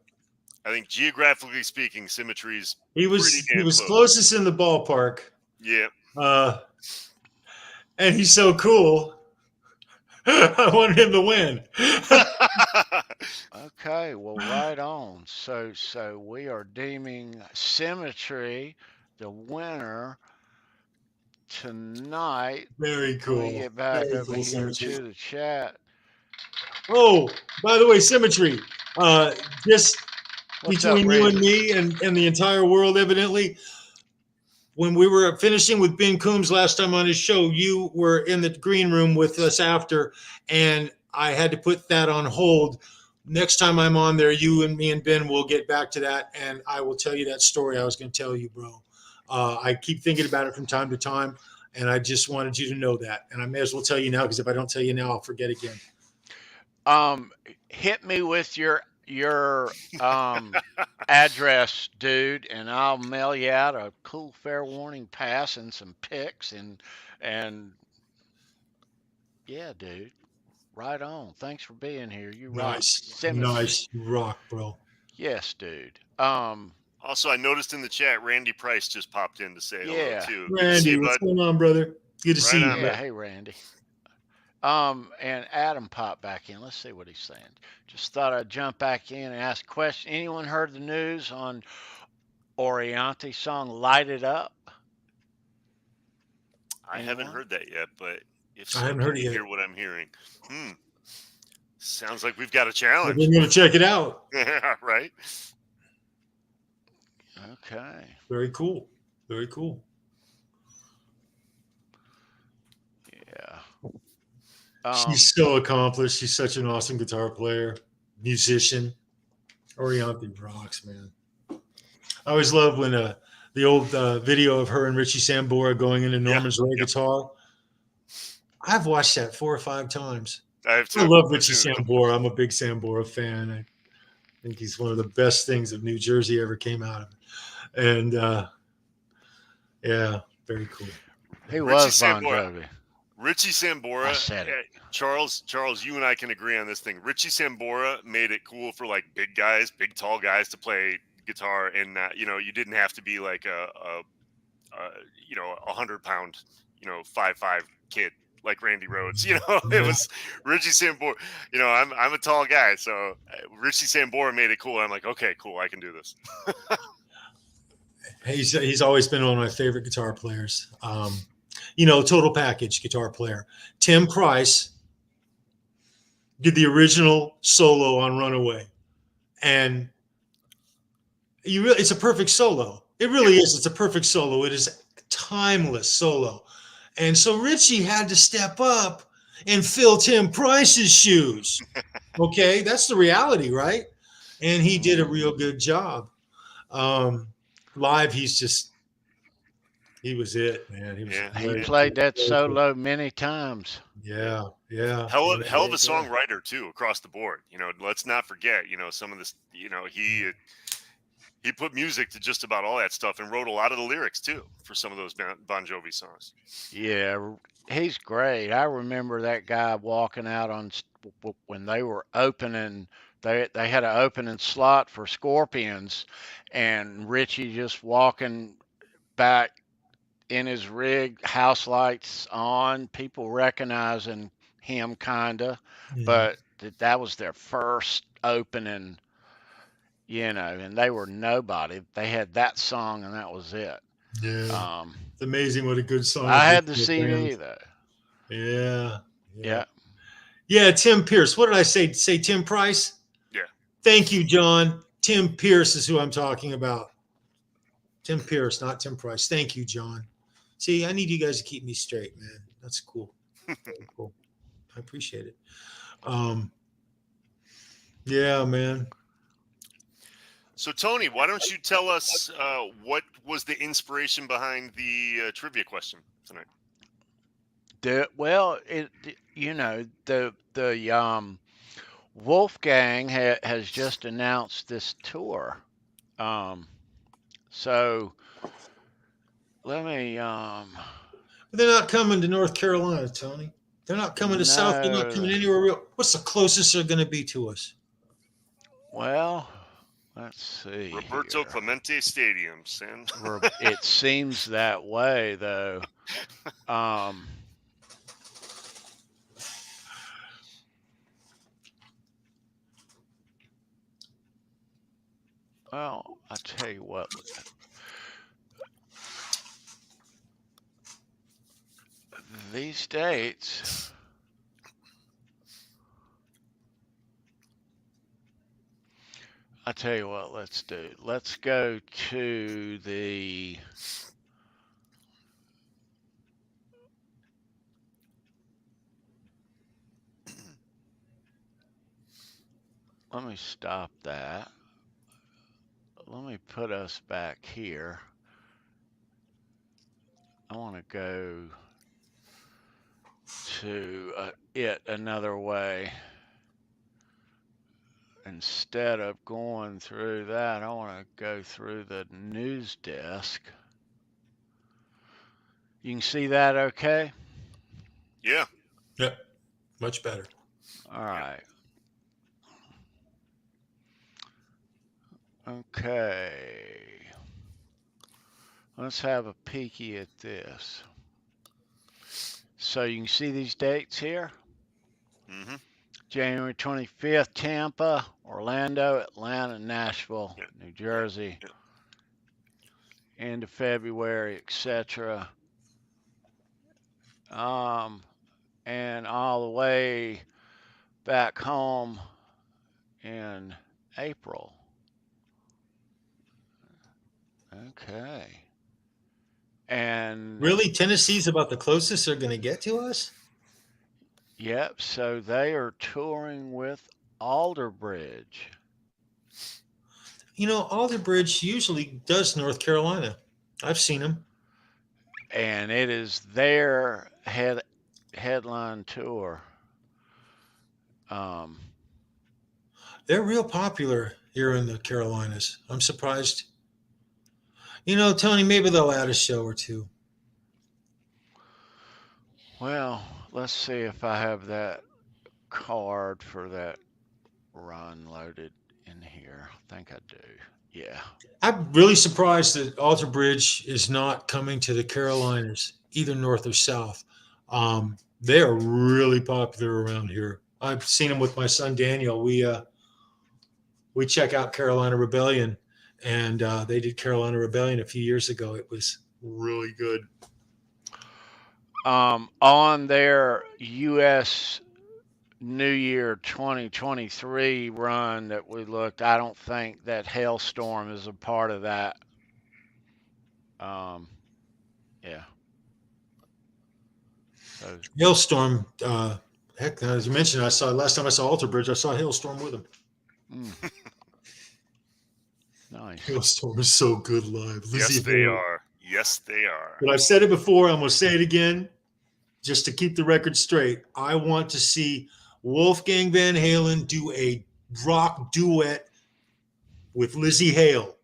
I think geographically speaking, Symmetry's he was closest in the ballpark. Yeah. And he's so cool. I wanted him to win. Okay, well, right on. So we are deeming Symmetry the winner tonight. Very cool. Let me get back over here to the chat. Oh, by the way, Symmetry. Just What's between up, you Randy? and me and the entire world, evidently, when we were finishing with Ben Coombs last time on his show, you were in the green room with us after, and I had to put that on hold. Next time I'm on there, you and me and Ben will get back to that, and I will tell you that story I was going to tell you, bro. I keep thinking about it from time to time, and I just wanted you to know that. And I may as well tell you now, because if I don't tell you now, I'll forget again. Hit me with your address, dude, and I'll mail you out a cool FairWarning pass and some pics and yeah, dude. Right on. Thanks for being here. You rock. Nice rock, bro. Yes, dude. Also, I noticed in the chat, Randy Price just popped in to say hello too. Randy, what's going on, brother? Good to see you. Yeah, hey, Randy. And Adam popped back in. Let's see what he's saying. Just thought I'd jump back in and ask a question. Anyone heard the news on Oriante's song "Light It Up"? I haven't heard that yet, but if so, I haven't heard it yet. Hear what I'm hearing. Sounds like we've got a challenge. We're going to check it out. Right. Okay. Very cool. Very cool. Yeah. She's so accomplished. She's such an awesome guitar player, musician. Oriante rocks, man. I always love when the old video of her and Richie Sambora going into Norman's Ray guitar. I've watched that 4 or 5 times. I love Richie Sambora. I'm a big Sambora fan. I think he's one of the best things that New Jersey ever came out of. And yeah, very cool. He was Bon Jovi. Richie Sambora. I said it. Charles, you and I can agree on this thing. Richie Sambora made it cool for like big guys, big tall guys to play guitar, and you didn't have to be like a 100-pound, 5'5" kid like Randy Rhoads. It was Richie Sambora. I'm a tall guy, so Richie Sambora made it cool. I'm like, okay, cool, I can do this. He's always been one of my favorite guitar players. Total package guitar player. Tim Price did the original solo on Runaway, and it's a perfect solo. It really is. It's a perfect solo. It is a timeless solo. And so Richie had to step up and fill Tim Price's shoes. Okay, that's the reality, right? and he did a real good job. Live, he was it, man. He was He played that solo many times. Yeah, yeah. Hell of a songwriter too, across the board. Let's not forget, some of this. He put music to just about all that stuff and wrote a lot of the lyrics too for some of those Bon Jovi songs. Yeah, he's great. I remember that guy walking out when they were opening. They had an opening slot for Scorpions, and Richie just walking back in his rig, house lights on, people recognizing him kinda, but that was their first opening, and they were nobody. They had that song and that was it. Yeah. It's amazing what a good song. I had the CD though. Yeah. Tim Pierce. What did I say? Say Tim Price? Yeah. Thank you, John. Tim Pierce is who I'm talking about. Tim Pierce, not Tim Price. Thank you, John. See, I need you guys to keep me straight, man. That's cool. Very cool. I appreciate it. Yeah, man. So, Tony, why don't you tell us what was the inspiration behind the trivia question tonight? The Wolfgang has just announced this tour. So let me. They're not coming to North Carolina, Tony. They're not coming to South. They're not coming anywhere real. What's the closest they're going to be to us? Well, let's see. Roberto Clemente Stadium, Sam. It seems that way, though. Well, I tell you what. These dates. I tell you what, let's do. Let's go to the. Let me stop that. Let me put us back here. I want to go to it another way. Instead of going through that, I want to go through the news desk. You can see that okay? Yeah. Yep. Much better. All right. Okay. Let's have a peeky at this. So you can see these dates here. Mm-hmm. January 25th, Tampa, Orlando, Atlanta, Nashville, New Jersey. End of February, etc. And all the way back home in April. Okay. And really, Tennessee's about the closest they're going to get to us? Yep. So they are touring with Alderbridge. Alderbridge usually does North Carolina. I've seen them. And it is their headline tour. They're real popular here in the Carolinas. I'm surprised. Tony, maybe they'll add a show or two. Well, let's see if I have that card for that run loaded in here. I think I do. Yeah. I'm really surprised that Alderbridge is not coming to the Carolinas, either north or south. They are really popular around here. I've seen them with my son Daniel. We check out Carolina Rebellion, and they did Carolina Rebellion a few years ago. It was really good. On their U.S. New Year 2023 run that we looked, I don't think that Hailstorm is a part of that. Yeah. So, Hailstorm, heck, as you mentioned, last time I saw Alderbridge, I saw Hailstorm with them. Nice. Hailstorm is so good live. Yes, they are. Yes, they are. But I've said it before. I'm going to say it again, just to keep the record straight. I want to see Wolfgang Van Halen do a rock duet with Lizzie Hale,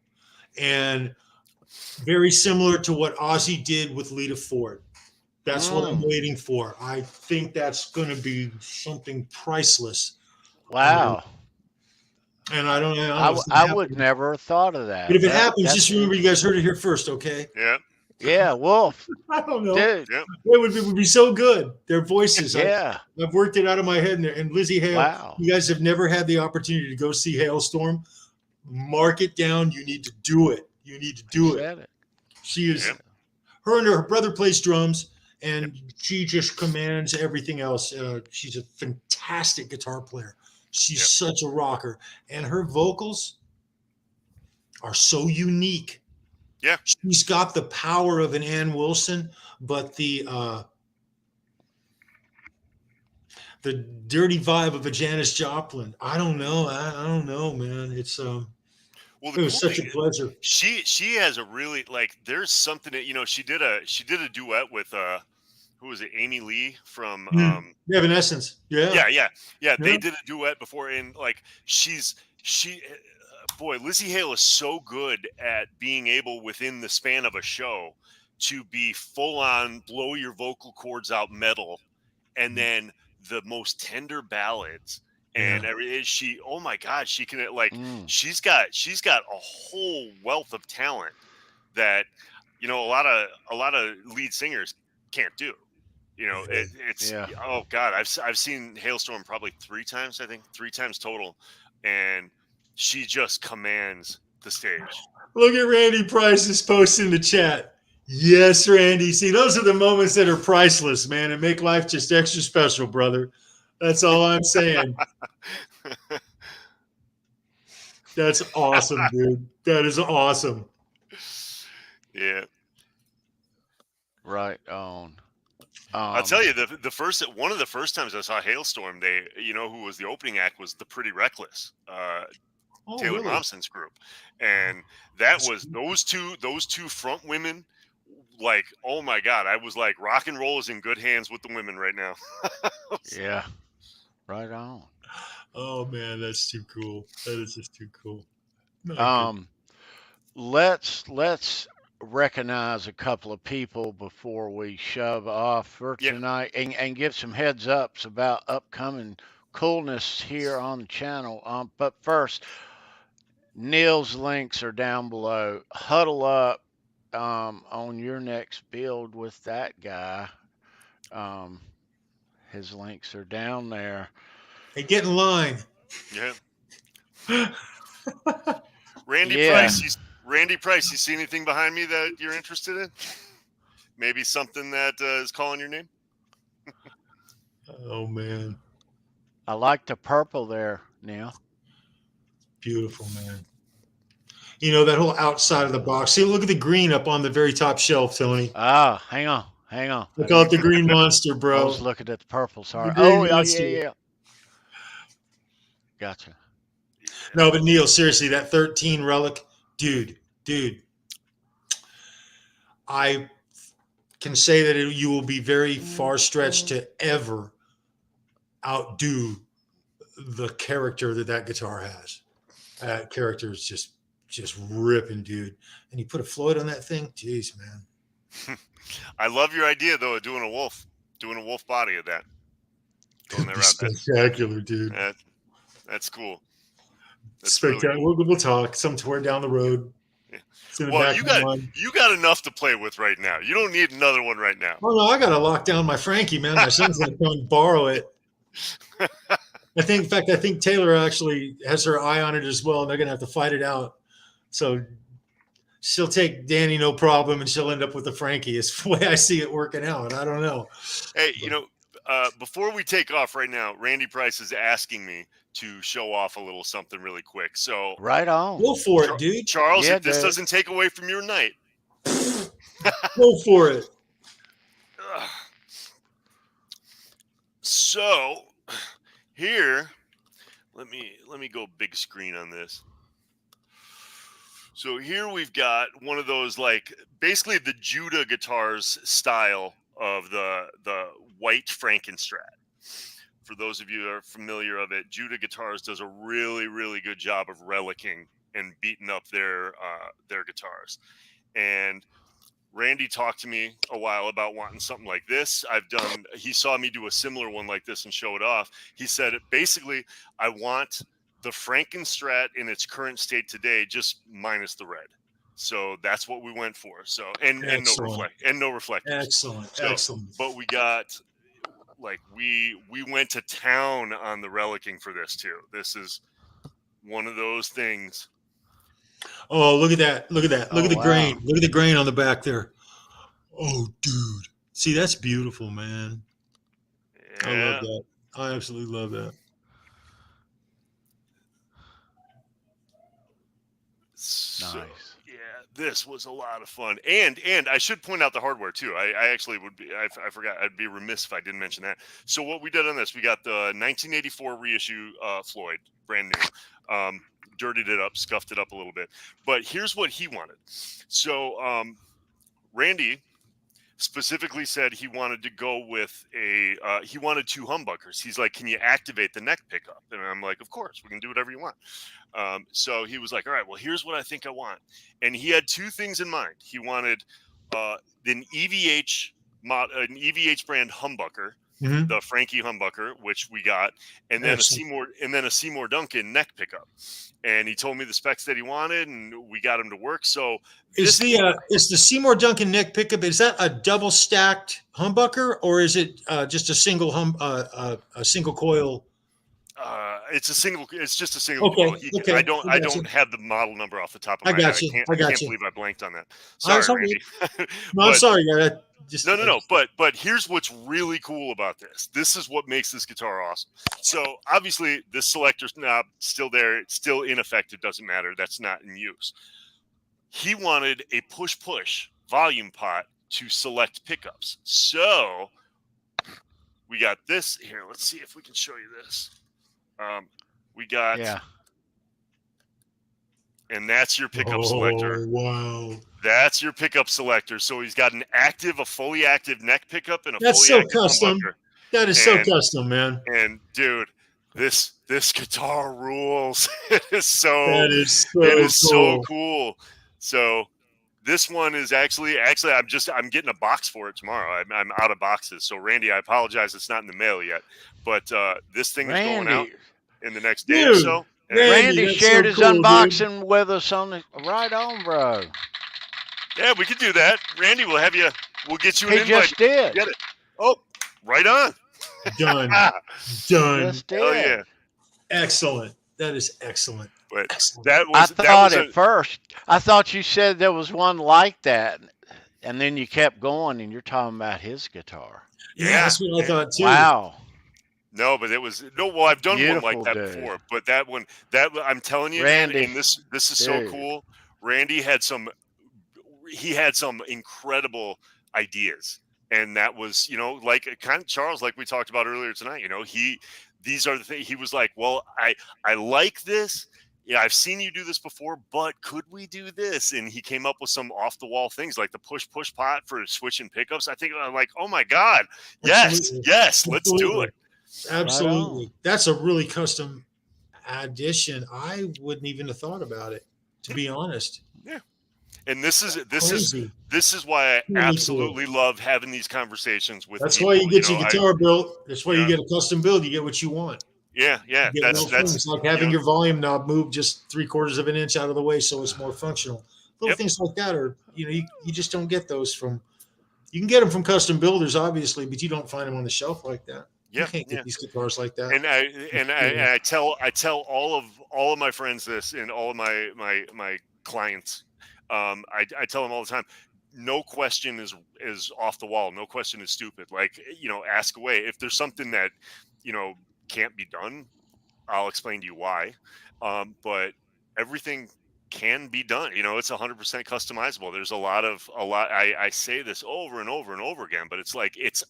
and very similar to what Ozzy did with Lita Ford. That's what I'm waiting for. I think that's going to be something priceless. Wow. And I don't know. I would never have thought of that. But if it happens, just remember you guys heard it here first, okay? Yeah. Yeah, Wolf. I don't know. Dude. Yep. It would be so good. Their voices. Yeah. I've worked it out of my head. And Lizzie Hale, Wow. you guys have never had the opportunity to go see Hailstorm. Mark it down. You need to do it. You need to do it. She is, her and her brother plays drums, and she just commands everything else. She's a fantastic guitar player. She's such a rocker. And her vocals are so unique. Yeah. She's got the power of an Ann Wilson, but the dirty vibe of a Janis Joplin. I don't know. I don't know, man. It's well, it was such a pleasure. She has a really, like, there's something that, she did a duet with who was it, Amy Lee from Evanescence. Yeah. They did a duet before, and like boy, Lizzie Hale is so good at being able, within the span of a show, to be full on blow your vocal cords out metal, and then the most tender ballads. And oh my God, she can, like, she's got a whole wealth of talent that, a lot of lead singers can't do. It's oh God, I've seen Hailstorm probably 3 times, I think 3 times total, and she just commands the stage. Look at Randy Price's post in the chat. Yes, Randy. See, those are the moments that are priceless, man, and make life just extra special, brother. That's all I'm saying. That's awesome, dude. That is awesome. Yeah. Right on. I'll tell you, one of the first times I saw Hailstorm, they, who was the opening act was the Pretty Reckless, Taylor Momsen's group, and that was those two front women. Like, oh my God, I was like, rock and roll is in good hands with the women right now. Yeah, right on. Oh man, that's too cool. That is just too cool. Let's recognize a couple of people before we shove off for tonight, and give some heads ups about upcoming coolness here on the channel. But first, Neil's links are down below. Huddle up on your next build with that guy. His links are down there. Hey, get in line. Yeah. Randy Price, you see anything behind me that you're interested in? Maybe something that is calling your name? Oh, man. I like the purple there, Neil. Beautiful, man. That whole outside of the box. See, look at the green up on the very top shelf, Tony. Ah, hang on. Look out the green monster, bro. I was looking at the purple. Sorry. Yeah. Gotcha. No, but Neil, seriously, that 13 relic, dude. I can say that you will be very far stretched to ever outdo the character that guitar has. That character is just ripping, dude. And you put a Floyd on that thing, jeez, man. I love your idea though of doing a wolf body of that. Spectacular, dude. That's cool. That's spectacular. Really, we'll talk somewhere down the road. Yeah. Well, you got enough to play with right now. You don't need another one right now. Oh no, I gotta lock down my Frankie, man. My son's gonna come and borrow it. I think Taylor actually has her eye on it as well, and they're gonna have to fight it out. So she'll take Danny no problem, and she'll end up with the Frankie. It's the way I see it working out. I don't know. Hey, before we take off right now, Randy Price is asking me to show off a little something really quick. So right on. Go for it, dude. Charles, if this doesn't take away from your night. Go for it. So here, let me go big screen on this. So here we've got one of those, like, basically the Judah guitars style of the white Frankenstrat. For those of you that are familiar of it, Judah Guitars does a really, really good job of relicking and beating up their guitars. And Randy talked to me a while about wanting something like this. He saw me do a similar one like this and show it off. He said, basically, I want the Frankenstrat in its current state today, just minus the red. So that's what we went for. So and no reflectors. Excellent. But we got, like, we went to town on the relicking for this too. This is one of those things. Oh, look at that. Look at the grain. Look at the grain on the back there. Oh, dude. See, that's beautiful, man. Yeah. I love that. I absolutely love that. So, nice. Yeah, this was a lot of fun. And I should point out the hardware too. I actually would be, I forgot, I'd be remiss if I didn't mention that. So what we did on this, we got the 1984 reissue Floyd, brand new. Dirtied it up, scuffed it up a little bit. But here's what he wanted. So Randy specifically said he wanted to go with he wanted 2 humbuckers. He's like, can you activate the neck pickup? And I'm like, of course, we can do whatever you want. So he was like, all right, well, here's what I think I want. And he had 2 things in mind. He wanted an EVH brand humbucker, the Frankie humbucker, which we got, and then a Seymour Duncan neck pickup. And he told me the specs that he wanted, and we got him to work. So is the Seymour Duncan neck pickup, is that a double stacked humbucker, or is it just a single a single coil? It's just a single coil. I don't have the model number off the top of my head. I can't believe I blanked on that. Sorry, Randy. No, I'm sorry. No. But here's what's really cool about this. This is what makes this guitar awesome. So obviously this selector's knob still there. It's still in effect. It doesn't matter. That's not in use. He wanted a push volume pot to select pickups. So we got this here. Let's see if we can show you this. We got, and that's your pickup selector. Wow. That's your pickup selector. So he's got a fully active neck pickup and that's fully so custom. Humbucker. That is so custom, man. And dude, this guitar rules. It is so cool. So this one is actually I'm getting a box for it tomorrow. I'm out of boxes. So Randy, I apologize, it's not in the mail yet. But this thing is going out in the next day or so. Randy shared his unboxing with us on the right on, bro. Yeah, we could do that. Randy, we'll get you an invite. He just did. Get it. Oh, right on. Done. Just did. Oh yeah. Excellent. That is excellent. But excellent. I thought you said there was one like that, and then you kept going, and you're talking about his guitar. Yeah, that's what I thought too. Wow. No, but well, I've done one like that before, but that I'm telling you, Randy, and this is so cool. Randy had some incredible ideas, and that was, like kind of Charles, like we talked about earlier tonight, these are the things. He was like, well, I like this. Yeah, I've seen you do this before, but could we do this? And he came up with some off the wall things like the push pot for switching pickups. I think I'm like, oh my God, yes, let's do it. Absolutely. That's a really custom addition. I wouldn't even have thought about it, to be honest. Yeah. And this is why I absolutely love having these conversations with That's people. Why you get your guitar built. That's why you get a custom build. You get what you want. Yeah. That's like having your volume knob move just 3/4 of an inch out of the way so it's more functional. Little things like that are, you just don't get those from, you can get them from custom builders, obviously, but you don't find them on the shelf like that. You can't get these guitars like that. And I tell all of my friends this, and all of my clients. I tell them all the time, no question is off the wall. No question is stupid. Like, ask away. If there's something that, can't be done, I'll explain to you why. But everything can be done. You know, it's 100% customizable. There's a lot. I say this over and over and over again, but it's like it's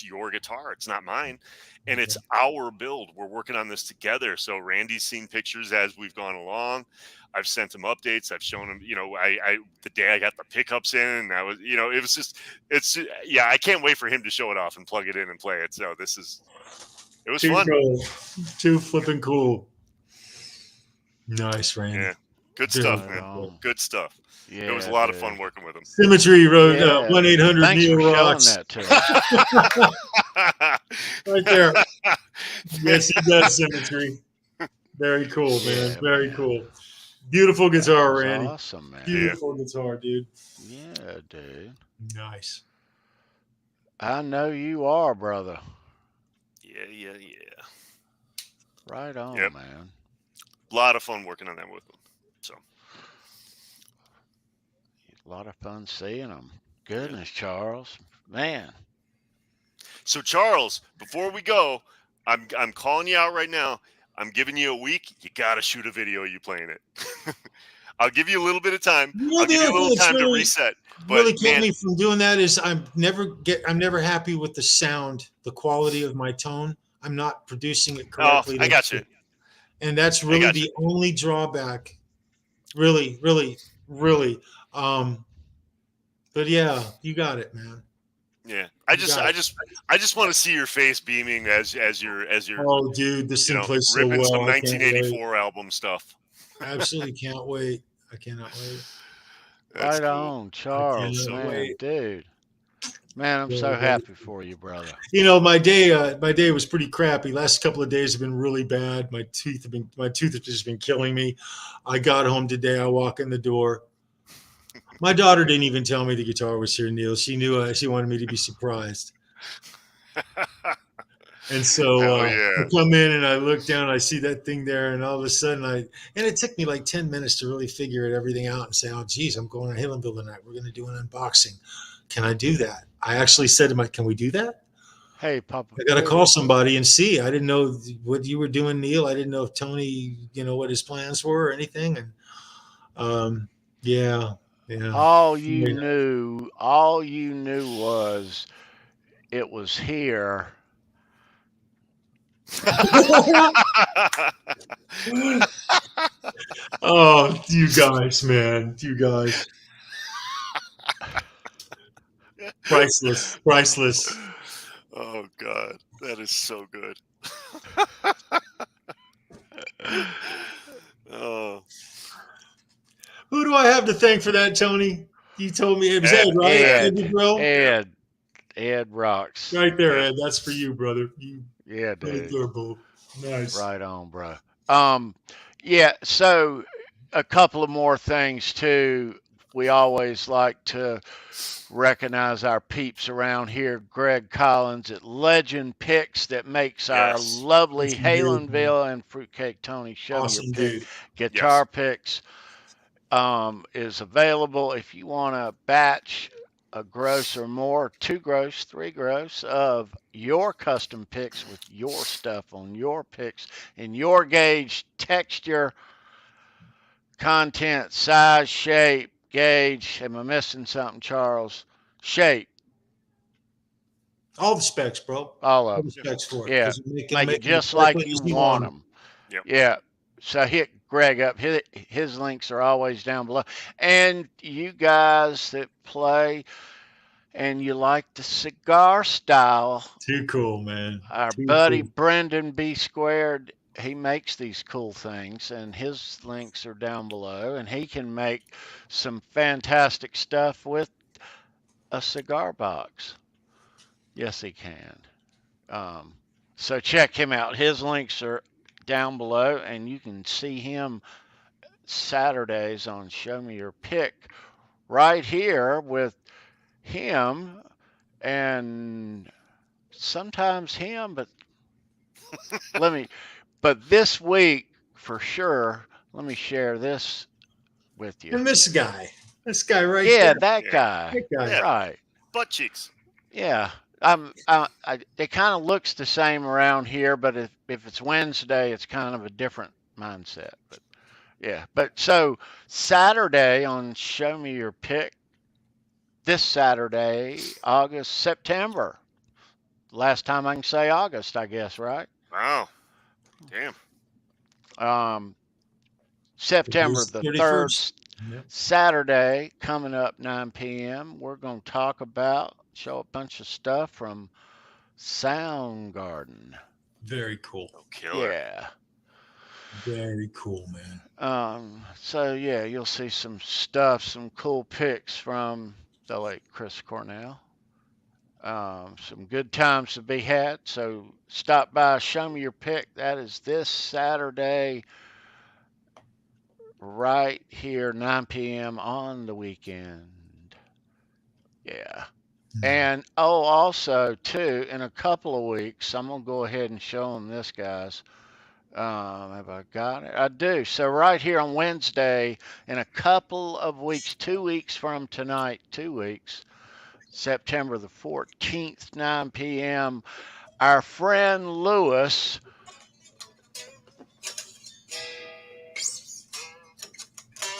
your guitar. It's not mine, and it's our build. We're working on this together. So Randy's seen pictures as we've gone along. I've sent him updates. I've shown him. You know, I the day I got the pickups in, I was, you know, it was just, yeah. I can't wait for him to show it off and plug it in and play it. So it was Too fun. cool. Too flipping cool. Nice, Randy. Yeah. Good stuff, man. Good stuff. Yeah, it was a lot of fun working with him. Symmetry Road, 1-800 Thanks Neil for Rocks. showing that to us. Right there. Yes, he does, Symmetry. Very cool, man. Very cool. Beautiful guitar, Randy. Awesome, man. Beautiful guitar, dude. Yeah, dude. Nice. I know you are, brother. Yeah. Right on, man. A lot of fun working on that with them. So. A lot of fun seeing them. Goodness, Charles, man. So Charles, before we go, I'm calling you out right now. I'm giving you a week. You gotta shoot a video of you playing it. I'll give you a little bit of time. I'll give you a little time to reset. But really kept me from doing that is I'm never happy with the sound, the quality of my tone. I'm not producing it correctly. I got you. And that's really the only drawback. Really. But yeah, you got it, man. Yeah. I just want to see your face beaming as you're oh dude, this thing plays so well. Ripping some 1984 album stuff. Absolutely can't wait. I cannot wait. That's right on, Charles, man, dude. Man, I'm so happy for you, brother. You know, my day was pretty crappy. Last couple of days have been really bad. My tooth has just been killing me. I got home today. I walk in the door. My daughter didn't even tell me the guitar was here, Neil. She knew she wanted me to be surprised. And so I come in and I look down, I see that thing there, and all of a sudden and it took me like 10 minutes to really figure everything out and say, oh, geez, I'm going to Halenville tonight. We're going to do an unboxing. Can I do that? I actually said to can we do that? Hey, Papa. I got to call somebody and see. I didn't know what you were doing, Neil. I didn't know if Tony, what his plans were or anything. And yeah. All you knew was it was here. Oh, you guys, man. You guys. Priceless. Oh God, that is so good. Oh. Who do I have to thank for that, Tony? You told me it was Ed, right? Ed rocks. Right there, Ed. That's for you, brother. Yeah, dude. Nice. Right on, bro. Yeah, so a couple of more things too. We always like to recognize our peeps around here. Greg Collins at Legend Picks that makes our lovely Halenville and Fruitcake Tony Show awesome, Your Pick guitar picks is available. If you want to batch a gross or more, 2 gross, 3 gross of your custom picks with your stuff on your picks in your gauge, texture, content, size, shape, gauge. Am I missing something, Charles? Shape. All the specs, bro. All of them. The specs for it. Yeah. Make it just like you want them. Yep. Yeah. So hit Greg up. His links are always down below. And you guys that play and you like the cigar style. Too cool, man. Our buddy Brendan B Squared, he makes these cool things, and his links are down below, and he can make some fantastic stuff with a cigar box. Yes, he can. So check him out. His links are down below, and you can see him Saturdays on Show Me Your Pick right here with him and sometimes him, but but this week for sure, let me share this with you. And this guy right there. That guy. Right. Butt cheeks. Yeah. It kind of looks the same around here, but if it's Wednesday, it's kind of a different mindset. But Yeah. But so Saturday on Show Me Your Pick, this Saturday, September. Last time I can say August, I guess, right? Wow. Damn. September the 3rd, Yep. Saturday, coming up 9 p.m. We're going to talk about, show a bunch of stuff from Soundgarden. Very cool. Oh, killer. Yeah. Very cool, man. So yeah, you'll see some stuff, some cool pics from the late Chris Cornell. Some good times to be had. So stop by, show me your pick. That is this Saturday, right here, 9 p.m. on the weekend. Yeah. And also too, in a couple of weeks, I'm gonna go ahead and show them this, guys. Have I got it? I do. So right here on Wednesday, in a couple of weeks, 2 weeks from tonight, 2 weeks, September the 14th, 9 p.m., our friend Lewis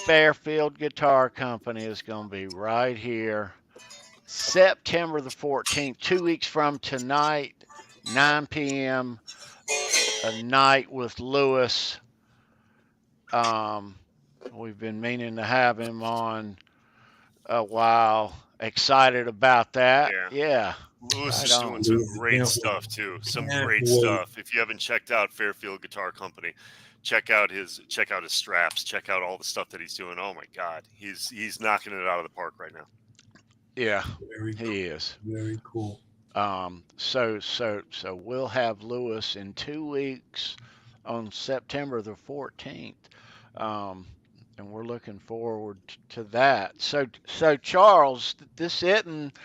Fairfield Guitar Company is going to be right here. September the 14th, 2 weeks from tonight, 9 p.m., a night with Lewis. We've been meaning to have him on a while. Excited about that. Yeah. Lewis is doing some great stuff too. Some great stuff. If you haven't checked out Fairfield Guitar Company, check out his straps. Check out all the stuff that he's doing. Oh my God, he's knocking it out of the park right now. Yeah, Very cool. he is. Very cool. So we'll have Lewis in 2 weeks on September the 14th. And we're looking forward to that. So Charles, this isn't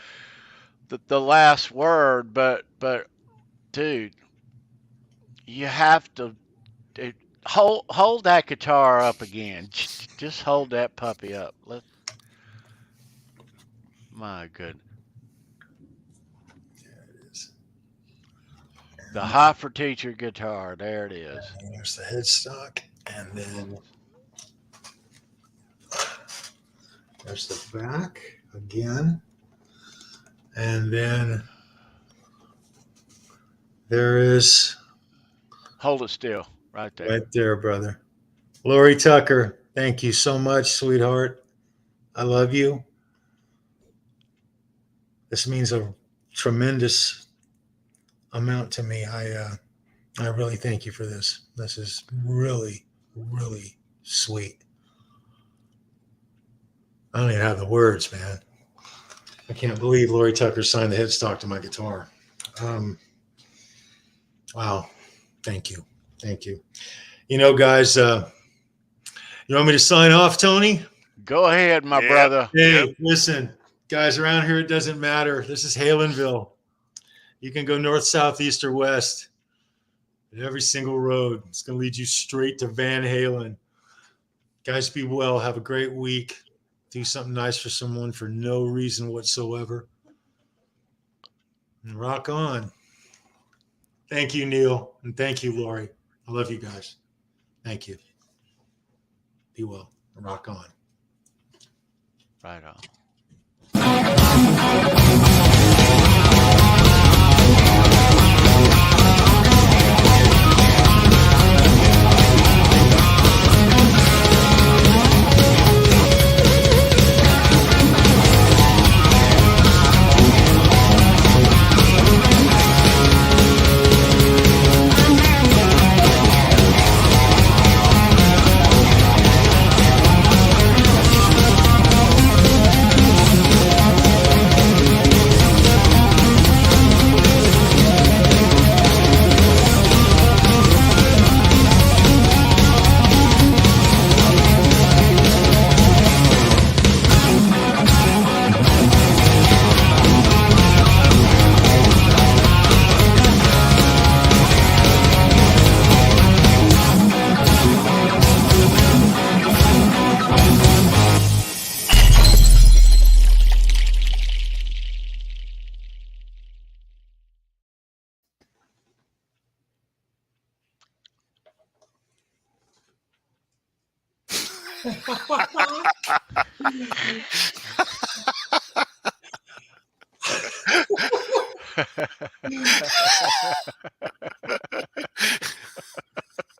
the last word, but dude, you have to hold that guitar up again. Just hold that puppy up. My goodness. There it is. The High for Teacher guitar. There it is. And there's the headstock, and then there's the back again, and then there is. Hold it still, right there. Right there, brother. Lori Tucker, thank you so much, sweetheart. I love you. This means a tremendous amount to me. I really thank you for this. This is really, really sweet. I don't even have the words, man. I can't believe Lori Tucker signed the headstock to my guitar. Wow. Thank you. Thank you. You know, guys, you want me to sign off, Tony? Go ahead, my brother. Hey, listen, guys, around here, it doesn't matter. This is Halenville. You can go north, south, east, or west. Every single road, it's going to lead you straight to Van Halen. Guys, be well. Have a great week. Do something nice for someone for no reason whatsoever. And rock on. Thank you, Neil. And thank you, Lori. I love you guys. Thank you. Be well. Rock on. Right on.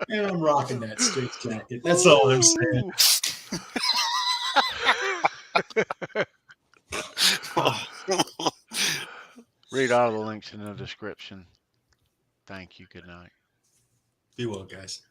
And I'm rocking that straight jacket. That's all I'm saying. Read all the links in the description. Thank you. Good night. Be well, guys.